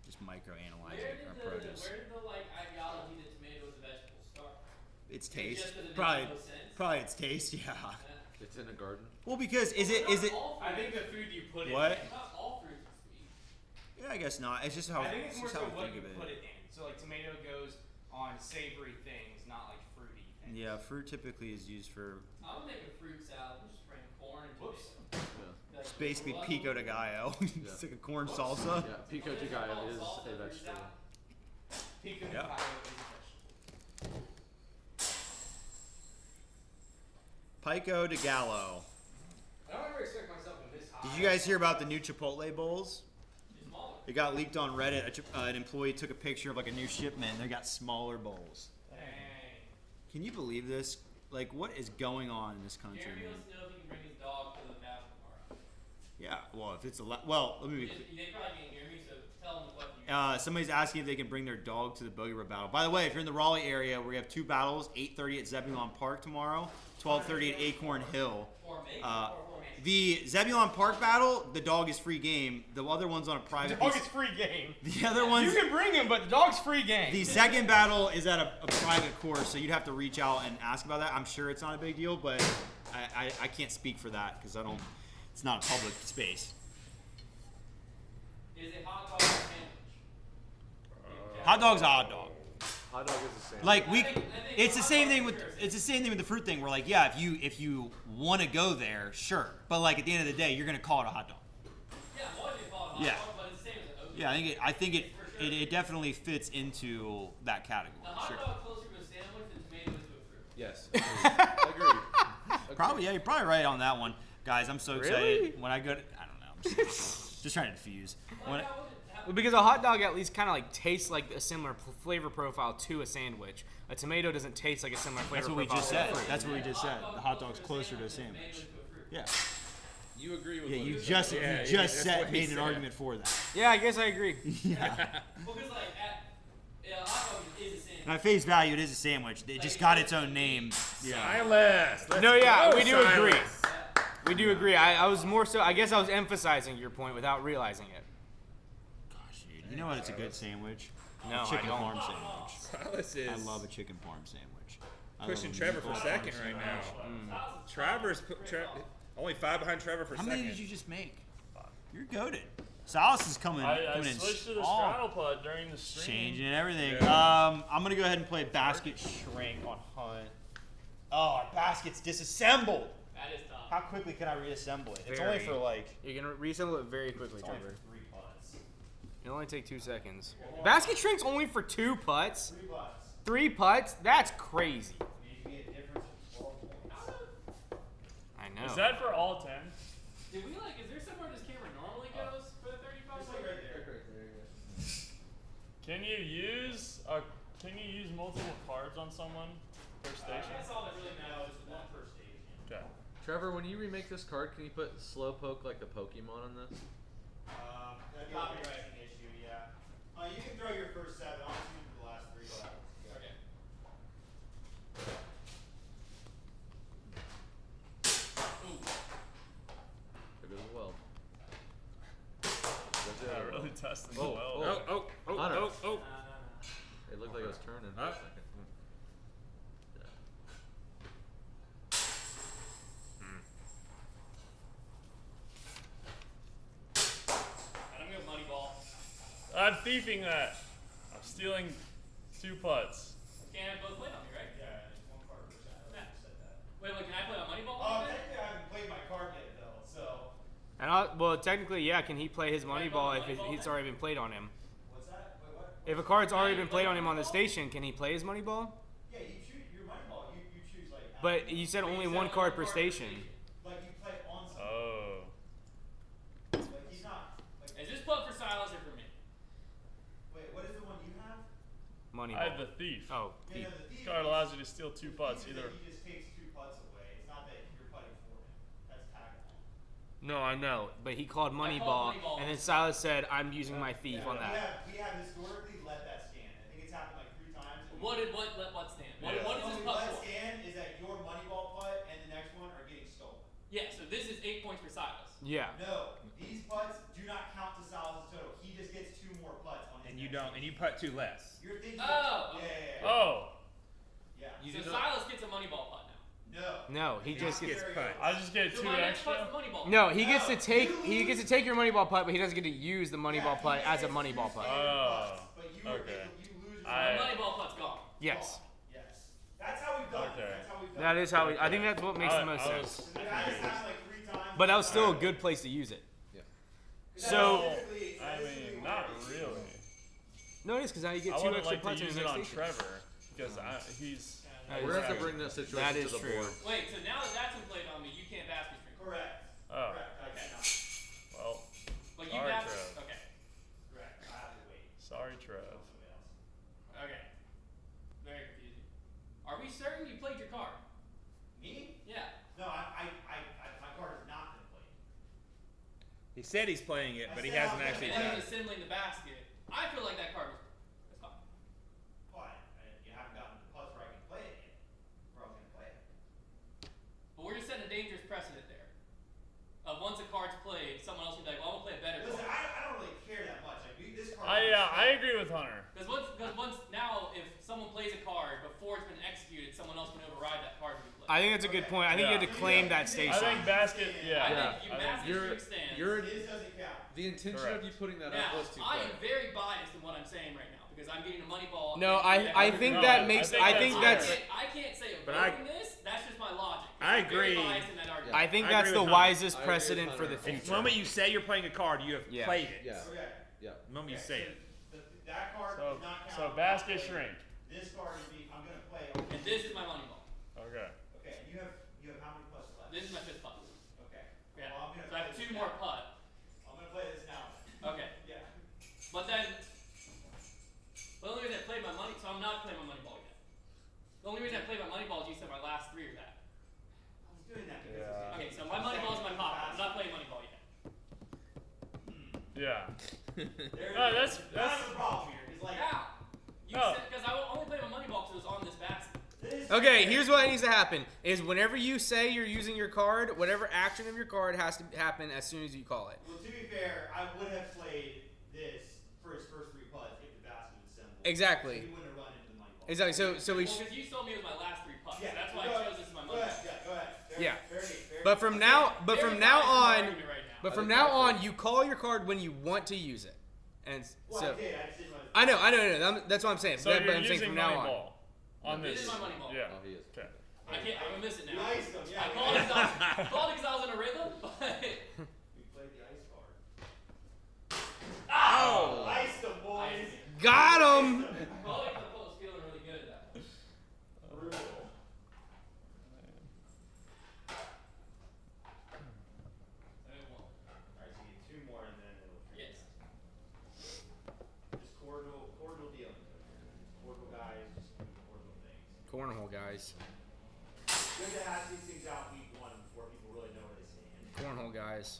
Just microanalyzing our produce. Where did the like ideology that tomato is a vegetable start? It's Is it taste, just 'cause it probably, makes no sense? probably it's taste, yeah. It's in a garden. Well, because is it? Not all I fruits- think the food you put What? Not all fruits are sweet. Yeah, I guess not. It's just how. I think it's more just so how we what think you of put it. it in. So like tomato goes on savory things, not like fruity things. Yeah, fruit typically is used for. I'm gonna make a fruit salad and just bring corn and Whoops. tomato. Yeah. Like, It's basically love- pico de gallo. It's like a corn salsa. Yeah, pico de gallo is a vegetable. Pico de Yeah. gallo is a vegetable. Pico de gallo. I don't remember Did you guys hear about the new Chipotle bowls? It got leaked on Reddit. An employee took a picture of like a new shipment. They got smaller bowls. Dang. Can you believe this? Like, what is going on in this country, Jeremy man? wants to know if he can bring his dog to the battle tomorrow. Yeah. Well, if it's well, let me be. They probably can't hear me, so tell them what you. Somebody's asking if they can bring their dog to the Bogey Road battle. By the way, if you're in the Raleigh area, we have 2 battles: 8:30 at Zebulon Park tomorrow, 12:30 at Acorn Hill. The Zebulon Park battle, the dog is free game. The other one's on a private. Dog is free game. The other one's. You can bring him, but the dog's free game. The second battle is at a private course, so you'd have to reach out and ask about that. I'm sure it's not a big deal, but I can't speak for that because I don't. It's not a public space. Is a hot dog a sandwich? Hot dog's a hot dog. Hot dog is the same. Like it's the hot same dog thing with the fruit thing. We're like, yeah, if you want to go there, sure, but like at the end of the day, you're gonna call it a hot dog. Yeah, more than call it hot Yeah. dog, but it's the same as a Yeah, I think it definitely fits into that category. A hot Sure. dog closer to a sandwich than tomato is to a fruit. Yes. Agreed. Probably, yeah, you're probably right on that one, guys. I'm so excited Really? when I go. I don't know. I'm just trying to diffuse. When I- Well, because a hot dog at least kind of like tastes like a similar flavor profile to a sandwich. A tomato doesn't taste like a similar flavor That's what we profile. just to a said. fruit. That's what we just said. The hot dog's closer to a sandwich. Yeah. You agree with Yeah, what you he just said. Yeah, you yeah, just that's said what he made an said. argument for that. Yeah, I guess I agree. Yeah. Well, because like a hot dog is a sandwich. And at face value, it is a sandwich. It just got its own name. Yeah. Silas. Let's No, yeah, go, we do Silas. agree. We do agree. I was more so. I guess I was emphasizing your point without realizing it. Gosh, dude. You know what? It's a good sandwich. No, I chicken don't. parm sandwich. Silas is I love a chicken parm sandwich. I pushing love a Trevor for meatball second parm right sandwich. now. Trevor's only 5 behind Trevor for How second. many did you just make? You're goaded. Silas is coming I in switched to the all straddle putt during the stream. changing everything. Yeah. I'm gonna go ahead and play basket shrink on Hunt. Oh, our basket's disassembled. That is tough. How quickly can I reassemble it? It's Very. only for like. You're gonna reassemble it very quickly, It's only Trevor. for 3 putts. It'll only take 2 seconds. Basket shrink's only for 2 putts. 3 putts. 3 putts? That's crazy. Need to be a difference of 12 points. I know. Is that for all 10? Did we like? Is there somewhere this camera normally goes for the 35? It's like right there. Can you use multiple cards on someone per station? That's all that really matters. Is one per station. Okay. Trevor, when you remake this card, can you put Slowpoke like the Pokemon on this? That'd be a copywriting issue, yeah. You can throw your first 7. I'll just use the last 3 battles. Okay. There goes a weld. Yeah, really testing the Oh, well. Oh. It looked like it was turning for a second. And I'm gonna money ball. I'm thieving that. I'm stealing 2 putts. Can't have both play on me, right? Yeah, it's 1 card per set. I said that. Wait, can I play on money ball? Technically I haven't played my card yet, though, so. And well, technically, yeah. Can he play his money ball if it's already been played on him? What's that? Wait, what? If a card's already been played on him on the station, can he play his money ball? Yeah, you choose your money ball. You choose, like. But you said only 1 card per station. Like, you play on something. Oh. Like, he's not. Like, Is this putt for Silas or for me? wait, what is the one you have? Money I ball. have the thief. Oh, Yeah, no, the thief. This card allows you to steal 2 putts He either. just takes 2 putts away. It's not that you're putting for him. That's tag along. no, I know. But he called money called ball, money ball. and then Silas said, "I'm using my thief on that." We have historically let that stand. I think it's happened like 3 times. and What we- what stand? What What is this we putt let for? stand is that your money ball putt and the next one are getting stolen. Yeah, so this is 8 points for Silas. Yeah. No, these putts do not count to Silas' total. He just gets 2 more putts on his And you next don't, one. and you putt 2 less. You're thinking. Oh, Yeah. Oh. Yeah. So Silas gets a money ball putt now. No. No, he just gets. put. I just get So 2 my next putt's extra. the money ball. No, he gets to take your money ball putt, but he doesn't get to use the money ball putt as a money ball putt. Oh. But you Okay. you lose your I- My money ball putt's gone. Yes. Yes. That's how we've done Okay. it. That's how we've done That it. is how. I think that's what makes the most I sense. was- We've had this happen like 3 times. But that was still a good place to use it. So I mean, not really. no, it is because now you get I 2 wouldn't extra like to putts in use the it next on station. Trevor because he's. That We're is gonna have to true. bring that situation That to is the true. board. Wait, so now that that's been played on me, you can't basket string. Correct. Oh. Correct. I cannot. Sorry, that's Trev. okay. Correct. I have to wait. Sorry, Trev. Somebody else. Okay. Very confusing. Are we certain you played your card? Me? Yeah. No, my card has not been played. He said he's playing it, I but he said hasn't I'll actually And done then it. assembling the basket. I feel like that card was. That's fine. But you haven't gotten the putts where I can play it yet. Where I was gonna play it. But we're just setting a dangerous precedent there. Once a card's played, someone else can be like, well, I'm gonna play a better Listen, card. I don't really care that much. Like this card. I agree with Hunter. Because once now, if someone plays a card before it's been executed, someone else can override that card to be played. I think that's a good point. I think you have to claim that station. I think basket. Yeah. I Yeah. think you I basket You're- streak stands. His doesn't count. The intention Correct. of you putting that Now, up was to I play. am very biased in what I'm saying right now because I'm getting a money ball. No, and I think No, that I makes. think I that's think fair. that's. I can't say But avoiding this. That's just my logic. I I'm very agree. biased in that argument. I think I that's agree the with Hunter. wisest I agree with precedent for the Hunter. The future. moment you say you're playing a card, you have Yeah. played it. Yeah. Okay. Yeah. The moment you Okay, say so it. that card So does not count. so basket shrink. This card would be. I'm gonna play. And this is my money ball. Okay. Okay. You have how many putts left? This is my fifth putt. Okay. Yeah. Well, I'm gonna So I have play 2 this more now. putt. I'm gonna play this now. Okay. Yeah. But then, the only reason I played my money, so I'm not playing my money ball yet. The only reason I played my money ball is you said my last 3 are that. I was doing that because Yeah. Okay, so my money ball is my pocket. I'm not playing money ball yet. Yeah. There, No, that's- that's the problem here. Is like How? You Oh. said, because I only played my money ball because it was on this basket. this. Okay, here's what needs to happen: is whenever you say you're using your card, whatever action of your card has to happen as soon as you call it. Well, to be fair, I would have played this for his first 3 putts if the basket was assembled. Exactly. So he wouldn't have run into the money ball. Exactly. So we. Well, because you told me it was my last 3 putts. Yeah. So that's why go I ahead. chose this as my Go money ahead. ball. Yeah. Go ahead. Fair, Yeah. Fair, fair, But from now, Very from now biased in my on, argument right now. but from I now think on, you call your card when you want to use it, and Well, so I did. I just didn't want to. I know. That's what I'm saying. So But you're I'm saying using from money now on. ball on This this. is my money ball. Yeah. Oh, he is. Okay. I can't. I'm gonna miss it now. Nice though. Yeah. I called it because I was in a rhythm, but We played the ice card. Oh! Ice them, boys. Got him. probably because I was feeling really good at that one. Brutal. I won. Alright, so you get 2 more and then it'll. Yes. Just cordial dealings. Cordial guys, just do cordial things. Cornhole guys. Good to hash these things out week 1 before people really know where they stand. Cornhole guys.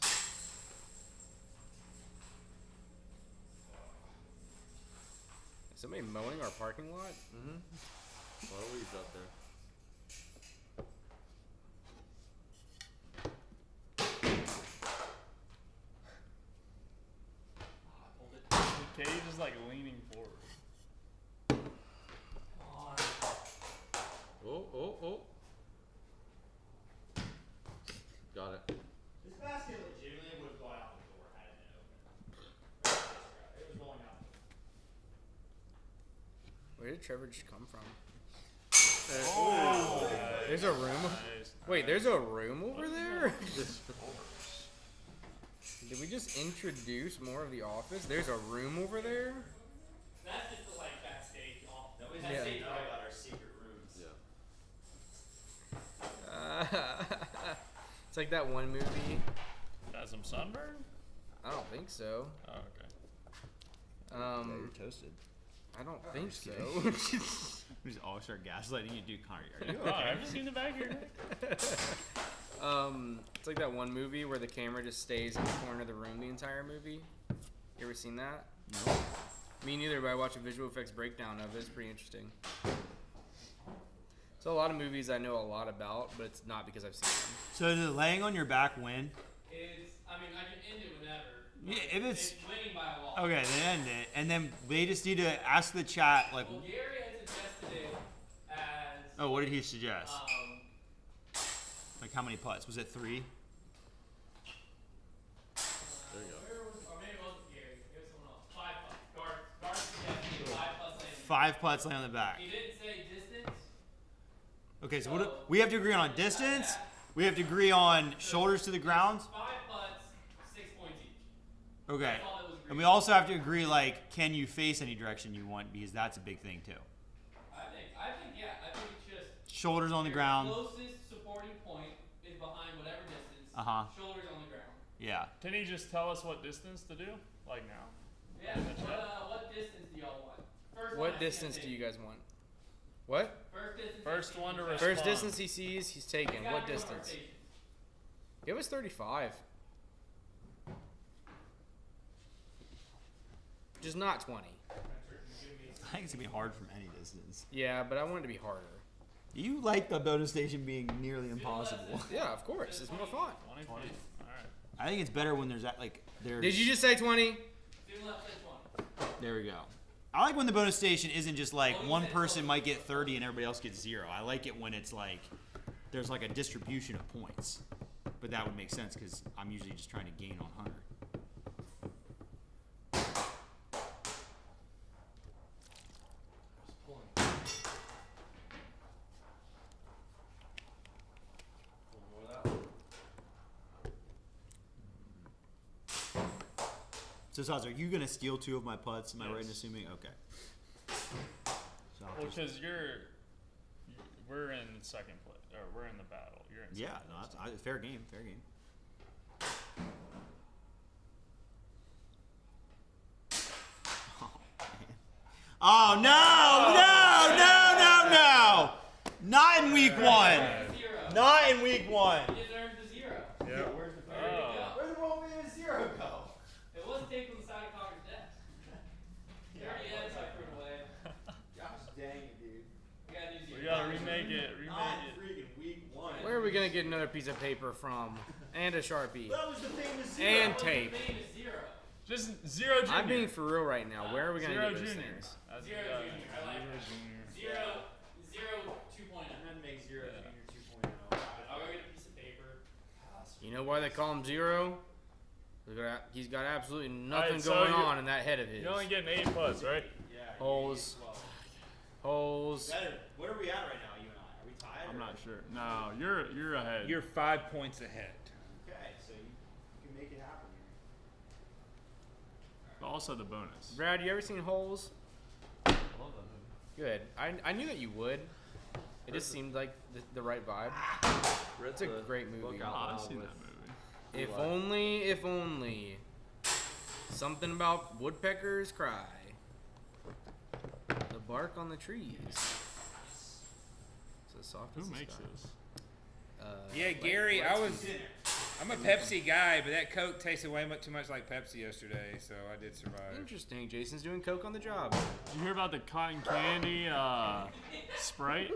Is somebody mowing our parking lot? Mm-hmm. A lot of leaves out there. I pulled it. Cage is like leaning forward. Oh. Got it. This basket legitimately would have gone out the door had it been open. It was going out. Where did Trevor just come from? Oh. There's a room. Nice. Wait, there's a room over there? Did we just introduce more of the office? There's a room over there? That's just the like backstage off. Nobody's Yeah. gonna say no about our secret rooms. Yeah. It's like that one movie. Got some sunburn? I don't think so. Oh, okay. toasted. I don't think so. We just all start gaslighting you, dude. Connor, are you Oh, okay? I've just seen the back here. It's like that one movie where the camera just stays in the corner of the room the entire movie. You ever seen that? No. Me neither, but I watched a visual effects breakdown of it. It's pretty interesting. So a lot of movies I know a lot about, but it's not because I've seen them. So does laying on your back win? I mean, I can end it whenever. Yeah, if it's winning by a lot. okay, then end it, and then they just need to ask the chat like, Well, Gary had suggested it as oh, what did he suggest? um, Like how many putts? Was it 3? There you go. where was, or maybe it wasn't Gary. It was someone else. 5 putts. Guard suggested 5 putts laying. 5 putts laying on the back. He didn't say distance. Okay, so what do, we have to agree on distance. We have to agree on shoulders to the ground. 5 putts, 6 points each. Okay. That's all that was agreed. And we also have to agree, like, can you face any direction you want? Because that's a big thing, too. I think, yeah. I think it's just Shoulders on the your ground. closest supporting point is behind whatever distance. Uh-huh. Shoulders on the ground. Yeah. Can you just tell us what distance to do? Like now? Yeah. What distance do y'all want? First one What I distance can't do you take. guys want? What? First distance. First one to respond. respond. First distance he sees, he's taking. He's got What no distance? rotation. Give us 35. Just not 20. I think it's gonna be hard from any distance. Yeah, but I want it to be harder. You like the bonus station being nearly impossible. Yeah, of course. It's more fun. 20 feet. Alright. I think it's better when there's that like there's. Did you just say 20? Student left say 20. There we go. I like when the bonus station isn't just like one person might get 30 and everybody else gets 0. I like it when it's like there's like a distribution of points. But that would make sense because I'm usually just trying to gain on Hunter. So Saz, are you gonna steal 2 of my putts? Am I right in Yes. assuming? Okay. So I'll Well, just- because we're in second place, or we're in the battle. You're in yeah, second no, place. that's fair game. Fair game. Oh no! No! Not in week 1. Zero. Not in week 1. You just earned the 0. Yeah. Where's the Oh. Where the roll famous 0 go? It was taped on the side of Connor's desk. 30 heads I threw it away. Gosh dang it, dude. We gotta do 0. We gotta remake it. Not Remake it. freaking week 1. Where are we going to get another piece of paper from? And a Sharpie. That was the famous 0. And What's tape. the famous 0? Just 0 junior. I'm being for real right now. Where are we going to 0 get those junior. things? That's 0 what we junior. got. I like 0 that. junior. 0 2.0. I'm gonna make 0 Yeah. junior 2.0. I'll go get a piece of paper. You know why they call him 0? He's got absolutely nothing Alright, so going you- on in that head of his. You're only getting 8 putts, right? Yeah. Holes. Holes. Better. What are we at right now, you and I? Are we tied? I'm or- not sure. No, you're ahead. You're 5 points ahead. Okay, so you can make it happen here. But also the bonus. Brad, you ever seen Holes? Good. I knew that you would. It just seemed like the right vibe. Read It's a the great movie. book out Oh, I've loud seen with- that movie. If only. Something about woodpeckers cry. The bark on the trees. It's as soft Who as the makes sky. this? Yeah, Gary, I'm a Pepsi guy, but that Coke tasted way too much like Pepsi yesterday, so I did survive. Interesting. Jason's doing coke on the job. Did you hear about the cotton candy Sprite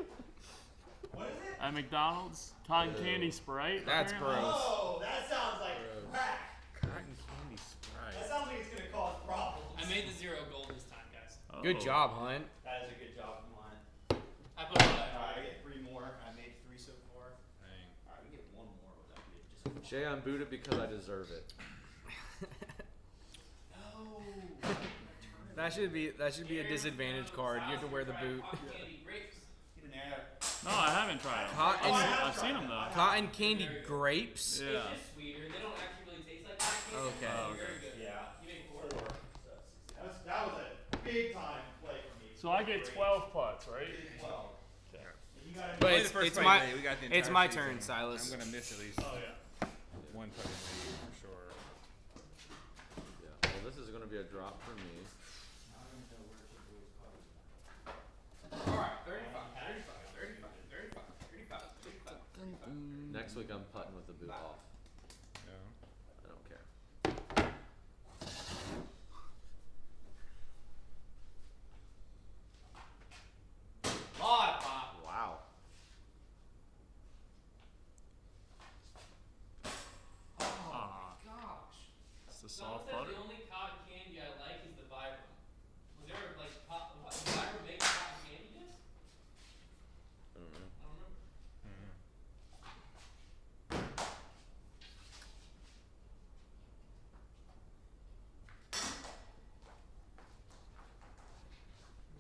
What is it? at McDonald's? Cotton candy Sprite. That's apparently. gross. Oh, that sounds like crack. Cotton candy That Sprite. sounds like it's gonna cause problems. I made the 0 gold this time, guys. Oh. Good job, Hunt. That is a good job of mine. I put Alright, I get 3 more. I made 3 so far. Alright, we get 1 more without getting just. Shay, I'm booted because I deserve it. No. That should be a disadvantage card. You have to wear the boot. Cotton candy grapes. Get in there. No, I haven't tried them. Cotton, I've seen them though. cotton candy grapes. Yeah. It's just sweeter. They don't actually really taste like cotton candy. Okay. They're Oh, okay. very good. Yeah. You make 4. That was a big time play for me. So I get 12 putts, right? 12. Okay. You gotta But Only the first it's play, my buddy. We got the it's entire my season. turn, Silas. I'm gonna miss at least Oh yeah. one putt for sure. Yeah. Well, this is gonna be a drop for me. Alright, 35, 35. Next week I'm putting with the boot off. Yeah. I don't care. Lot of pop. Wow. Ah, Gosh. it's the Someone soft said butter. the only cotton candy I like is the Vibram. Was there like Vibram make cotton candy discs? I don't know. I don't remember.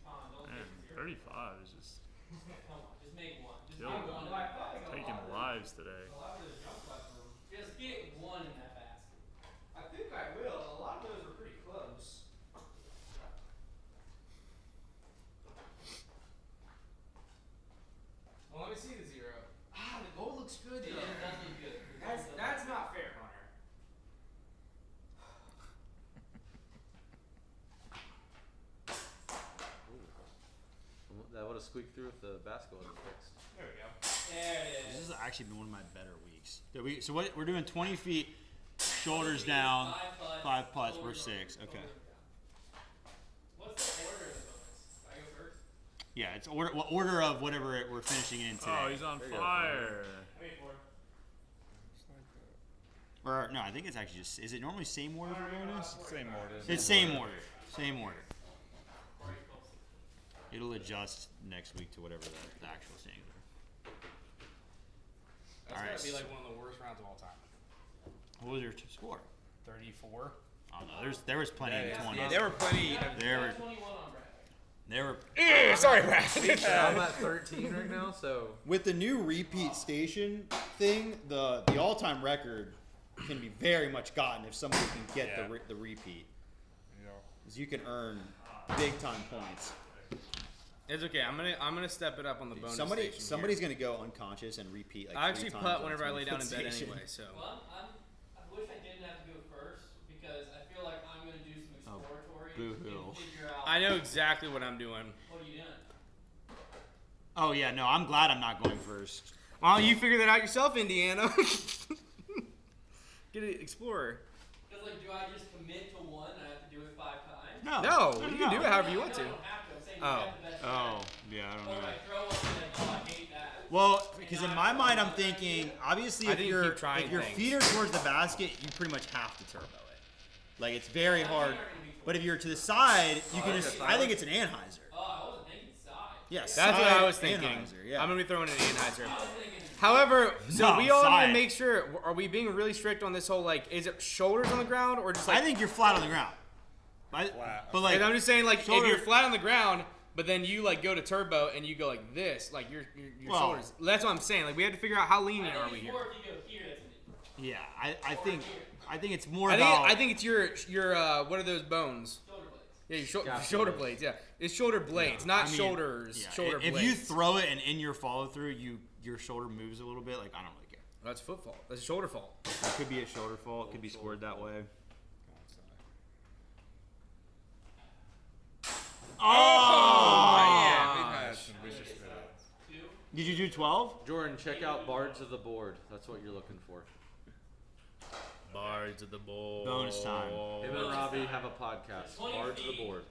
Come on, don't Man, take 0. 35 is just Come on, just make 1. Just Yo. make 1 in that basket. taking lives today. Just get 1 in that basket. I think I will. A lot of those are pretty close. Well, let me see the 0. Ah, the gold looks good It though. does look good. That's not fair, Hunter. to squeak through if the basket wasn't fixed. There we go. There it This is. has actually been one of my better weeks. So what we're doing 20 feet, shoulders down, 5 putts. We're 6. Okay. What's the order of the bonus? I go first? Yeah, it's order of whatever we're finishing in today. Oh, he's on There you go. fire. Wait for it. Or no, I think it's actually just. Is it normally same order for bonus? Same order. It's same order. Same order. Or you close. It'll adjust next week to whatever the actual standings are. That's All right. gotta be like one of the worst rounds of all time. What was your score? 34. I don't know. There was plenty in 20. Yeah, there were plenty. There were 21 on Brad. there were Sorry, Brad. I'm at 13 right now, so with the new repeat station thing, the all-time record can be very much gotten if somebody can get the repeat. Because you can earn big time points. It's okay. I'm gonna step it up on the bonus station here. Somebody's gonna go unconscious and repeat like. I actually 3 putt times on whenever I lay 20 down in bed station. anyway. So Well, I wish I didn't have to go first because I feel like I'm going to do some exploratory boo-hoo. and figure out I know exactly what I'm doing. what are you doing. Oh yeah, no, I'm glad I'm not going first. Why don't you figure that out yourself, Indiana? Get an explorer. Because, like, do I just commit to one and I have to do it 5 times? No, No, you can do it however you No, want I to. don't have to. I'm saying Oh. you have the best shot. yeah, I don't Or know. if I throw one and then, oh, I hate that. Well, because in my mind, I'm thinking obviously I if think you your keep trying if your things. feet are towards the basket, you pretty much have to turbo it. Like it's very hard. But if you're to the side, you can just. I think it's an Anheuser. Oh, I wasn't thinking side. Yes, That's what I side was thinking. Anheuser, yeah. I'm gonna be throwing an Anheuser. I was thinking However, so No, we all need side. to make sure. Are we being really strict on this whole like? Is it shoulders on the ground or just like? I think you're flat on the ground. But like And I'm just saying, like, shoulder- if you're flat on the ground, but then you like go to turbo and you go like this, like your Well- shoulders. That's what I'm saying. Like, we have to figure out how I lenient are think we it's here. more if you go here, that's an yeah, I think it's more I about. think it's your what are those bones? shoulder blades. Yeah, your Scapula. shoulder blades. Yeah, it's shoulder blades, not I mean, shoulders. yeah, Shoulder if blades. you throw it and in your follow through, your shoulder moves a little bit. Like I don't really care. That's foot fault. That's a shoulder fault. It could be a shoulder fault. It could be scored that way. Yeah, we've had some vicious spins. 2. Did you do 12? Jordan, check out Bards of the Board. That's what you're looking for. Bards of the ball. Bonus time. Him and Robbie have a podcast. 20 Bards of the feet. Board.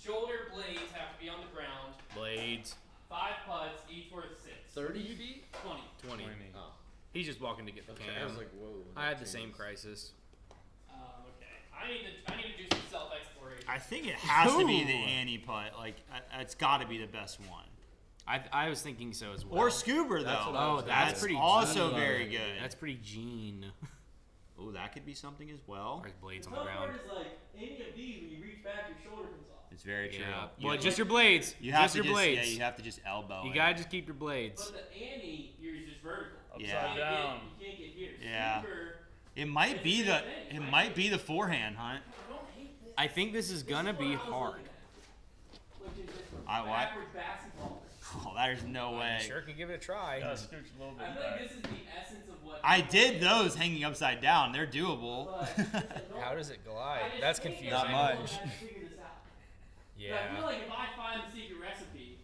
Shoulder blades have to be on the ground. Blades. 5 putts, each worth 6. 30 feet? 20. 20. Oh. He's just walking to get the Okay. cam. I was like, whoa. I had the that same changes. crisis. Okay. I need to do some self exploration. I think it has to be the Ooh. Annie putt. Like it's got to be the best one. I was thinking so as well. Or Scuba That's though. what I was Oh, that's That's pretty also Gene. very good. That's pretty Gene. Oh, that could be something as well. There's blades The on the tough ground. part is like any of these, when you reach back, your shoulder comes off. It's very true. Yeah. You, Well, just your blades. you have just to your just blades. yeah, you have to just elbow. You it. gotta just keep your blades. But the Annie, you're just vertical. Yeah. You can't down. you can't get here. Yeah. Super, It might be It's the the same thing, it right? might be the forehand, Hunt. I don't hate this. I think this is gonna This be what I was hard. looking at, which is just I what? backwards basketball. Oh, there's no way. Sure can give it a try. Gotta scooch a little I bit feel like back. this is the essence of what I did those hanging upside down. They're doable. But How does it I glide? just That's think confusing. that Not everyone much. has to figure this out. But I feel Yeah. like if I find the secret recipe,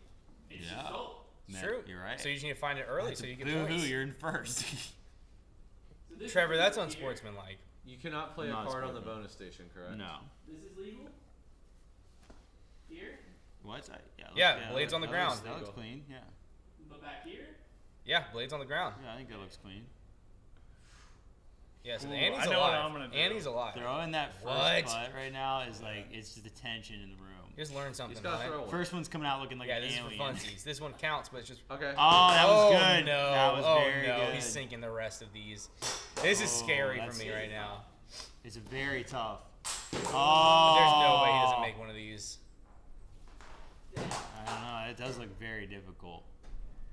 it's Yeah. just sold. Man, True. You're right. So you just need to find it early so you get Boo points. hoo, you're in first. So this Trevor, is that's legal unsportsmanlike. You cannot play Not a a card on the sportsman. bonus station, correct? No. Here. This is legal. Here, What's that? Yeah, blades on the that ground. Looks, that looks clean. Yeah. but back here. Yeah, blades on the ground. Yeah, I think that looks clean. Yes, Ooh, Annie's I know alive. what I'm gonna do. Annie's alive. Throwing that first What? putt right now is like it's just the tension in the room. Just learn something, He's got to right? throw one. First one's coming out looking like Yeah, an this alien. is for funsies. This one counts, but it's just. Okay. Oh, that was Oh, good. no! That was oh very no! good. He's sinking the rest of these. This is Oh, scary for that's me right now. It's very tough. There's Oh. no way he doesn't make one of these. I don't know. It does look very difficult.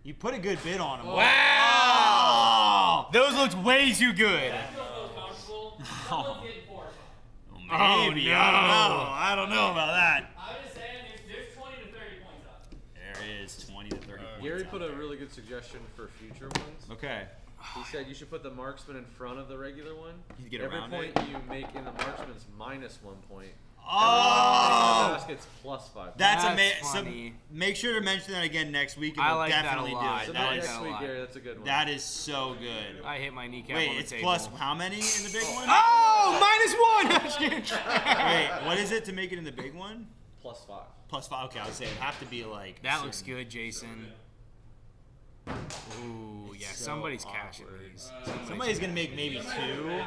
You put a good bid on him. Wow! Those looked way too good. I feel so comfortable. Someone's getting 4 or 5. Oh, maybe. no. I don't know about that. I'm just saying, there's 20 to 30 points up. There is 20 to 30 points. Gary out put a there. really good suggestion for future ones. Okay. He said you should put the marksman in front of the regular one. You get Every around point it? you make in the marksman's minus 1 point. Oh, Basket's +5. that's That's amazing. So funny. make sure to mention that again next week, and I we'll like that a definitely lot. do it. I That like is, that a Next week, lot. Gary, that's a good one. that is so good. I hit my kneecap Wait, on the it's table. plus how many in the big one? Oh, -1. Wait, what is it to make it in the big one? +5. Plus 5. Okay, I was saying it'd have to be like. That looks certain- good, Jason. Ooh, yeah, so somebody's cashing awkward. these. Somebody's gonna make maybe 2. Well,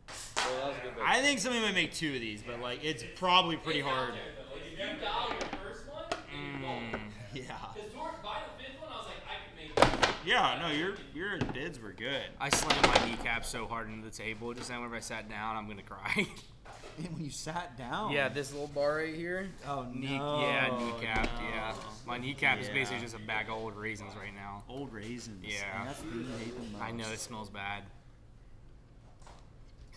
that was a good. I think somebody might make 2 of these, but like it's probably pretty hard. If you dial your first one, then you won't. Yeah. Because by the fifth one, I was like, I could make it. Yeah. No, your bids were good. I slammed my kneecap so hard into the table, just then whenever I sat down, I'm gonna cry. And when you sat down. Yeah, this little bar right here. Oh no. Yeah, kneecapped. no. Yeah, my kneecap is Yeah. basically just a bag of old raisins right now. Old raisins. Yeah. And that's the thing you hate the most. I know it smells bad.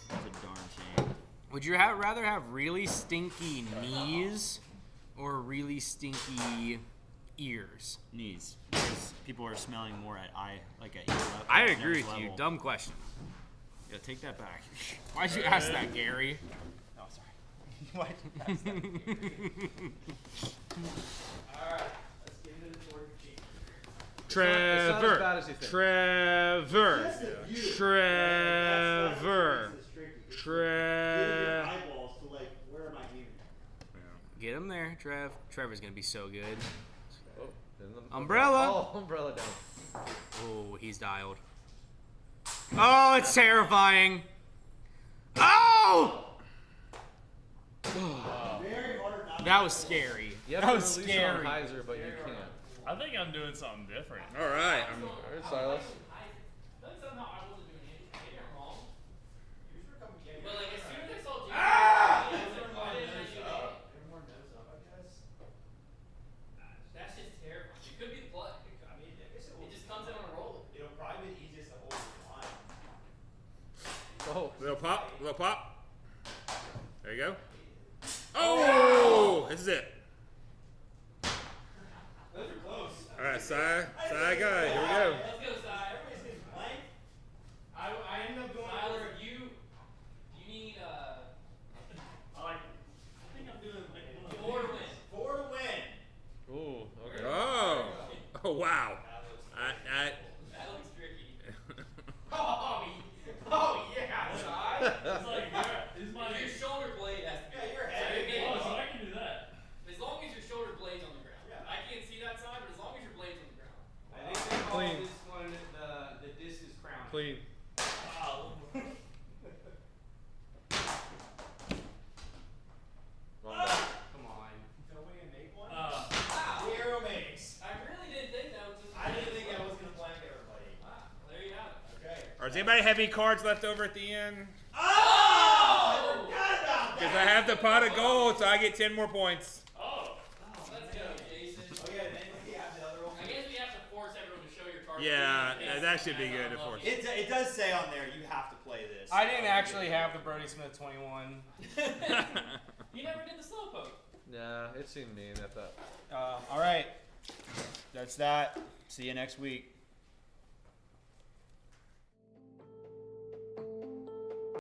That's a darn shame. Would you rather have really stinky knees or really stinky ears? Knees. Because people are smelling more at ear level. I at agree nose with you. level. Dumb question. Yeah, take that back. Why'd you ask that, Gary? Oh, sorry. Why'd you ask that? Alright, let's get into the board sheet. It's not as bad as you think. Trevor. Eyeballs to like, where am I aiming? Get him there, Trev. Trevor's gonna be so good. Oh, in the- Umbrella. Oh, umbrella down. Oh, he's dialed. Oh, it's terrifying. Oh! Very hard not That was scary. You have That to was release it on scary. Heiser, but you can't. I think I'm doing something different. All right. Alright, Silas. I feel like somehow I wasn't doing anything. Maybe I'm wrong. But like as soon as I saw Jason, I was like, why didn't I do that? Everyone knows up, I guess. That's just terrifying. It could be the play. I mean, I guess It just comes in on a roll. it'll probably be the easiest to hold the line. Oh, Little pop. Little pop. There you go. Oh! This is it. Those are close. All right, side guy. Here we go. Let's go, Si. Everybody's getting blank. I ended up going Silas, you need I think I'm doing like 4 to win. 4 to win. ooh, okay. Oh wow. I That looks tricky. Oh yeah, It's like, yeah, this is my Your shoulder blade has to be. Yeah, you're So heavy. you're getting Oh, so close. I can do that. As long as your shoulder blade's on the ground. Yeah. I can't see that side, but as long as your blade's on the ground. I think they call Clean. this one the disc is crowned. Clean. Wow. Wrong back. Come on. Nobody gonna make one? Uh, Zero makes. I really didn't think that was just. I didn't think I was gonna blank everybody. Wow, there you have it. Okay. Does anybody have any cards left over at the end? Oh! I forgot about Because that. I have the pot of gold, so I get 10 more points. Let's go, Jason. Oh yeah, then we have the other one. I guess we have to force everyone to show your card. Yeah, that should be good, of course. It does say on there you have to play this. I didn't actually have the Brody Smith 21. You never did the slowpoke. Yeah, it seemed mean at that. All right. That's that. See you next week.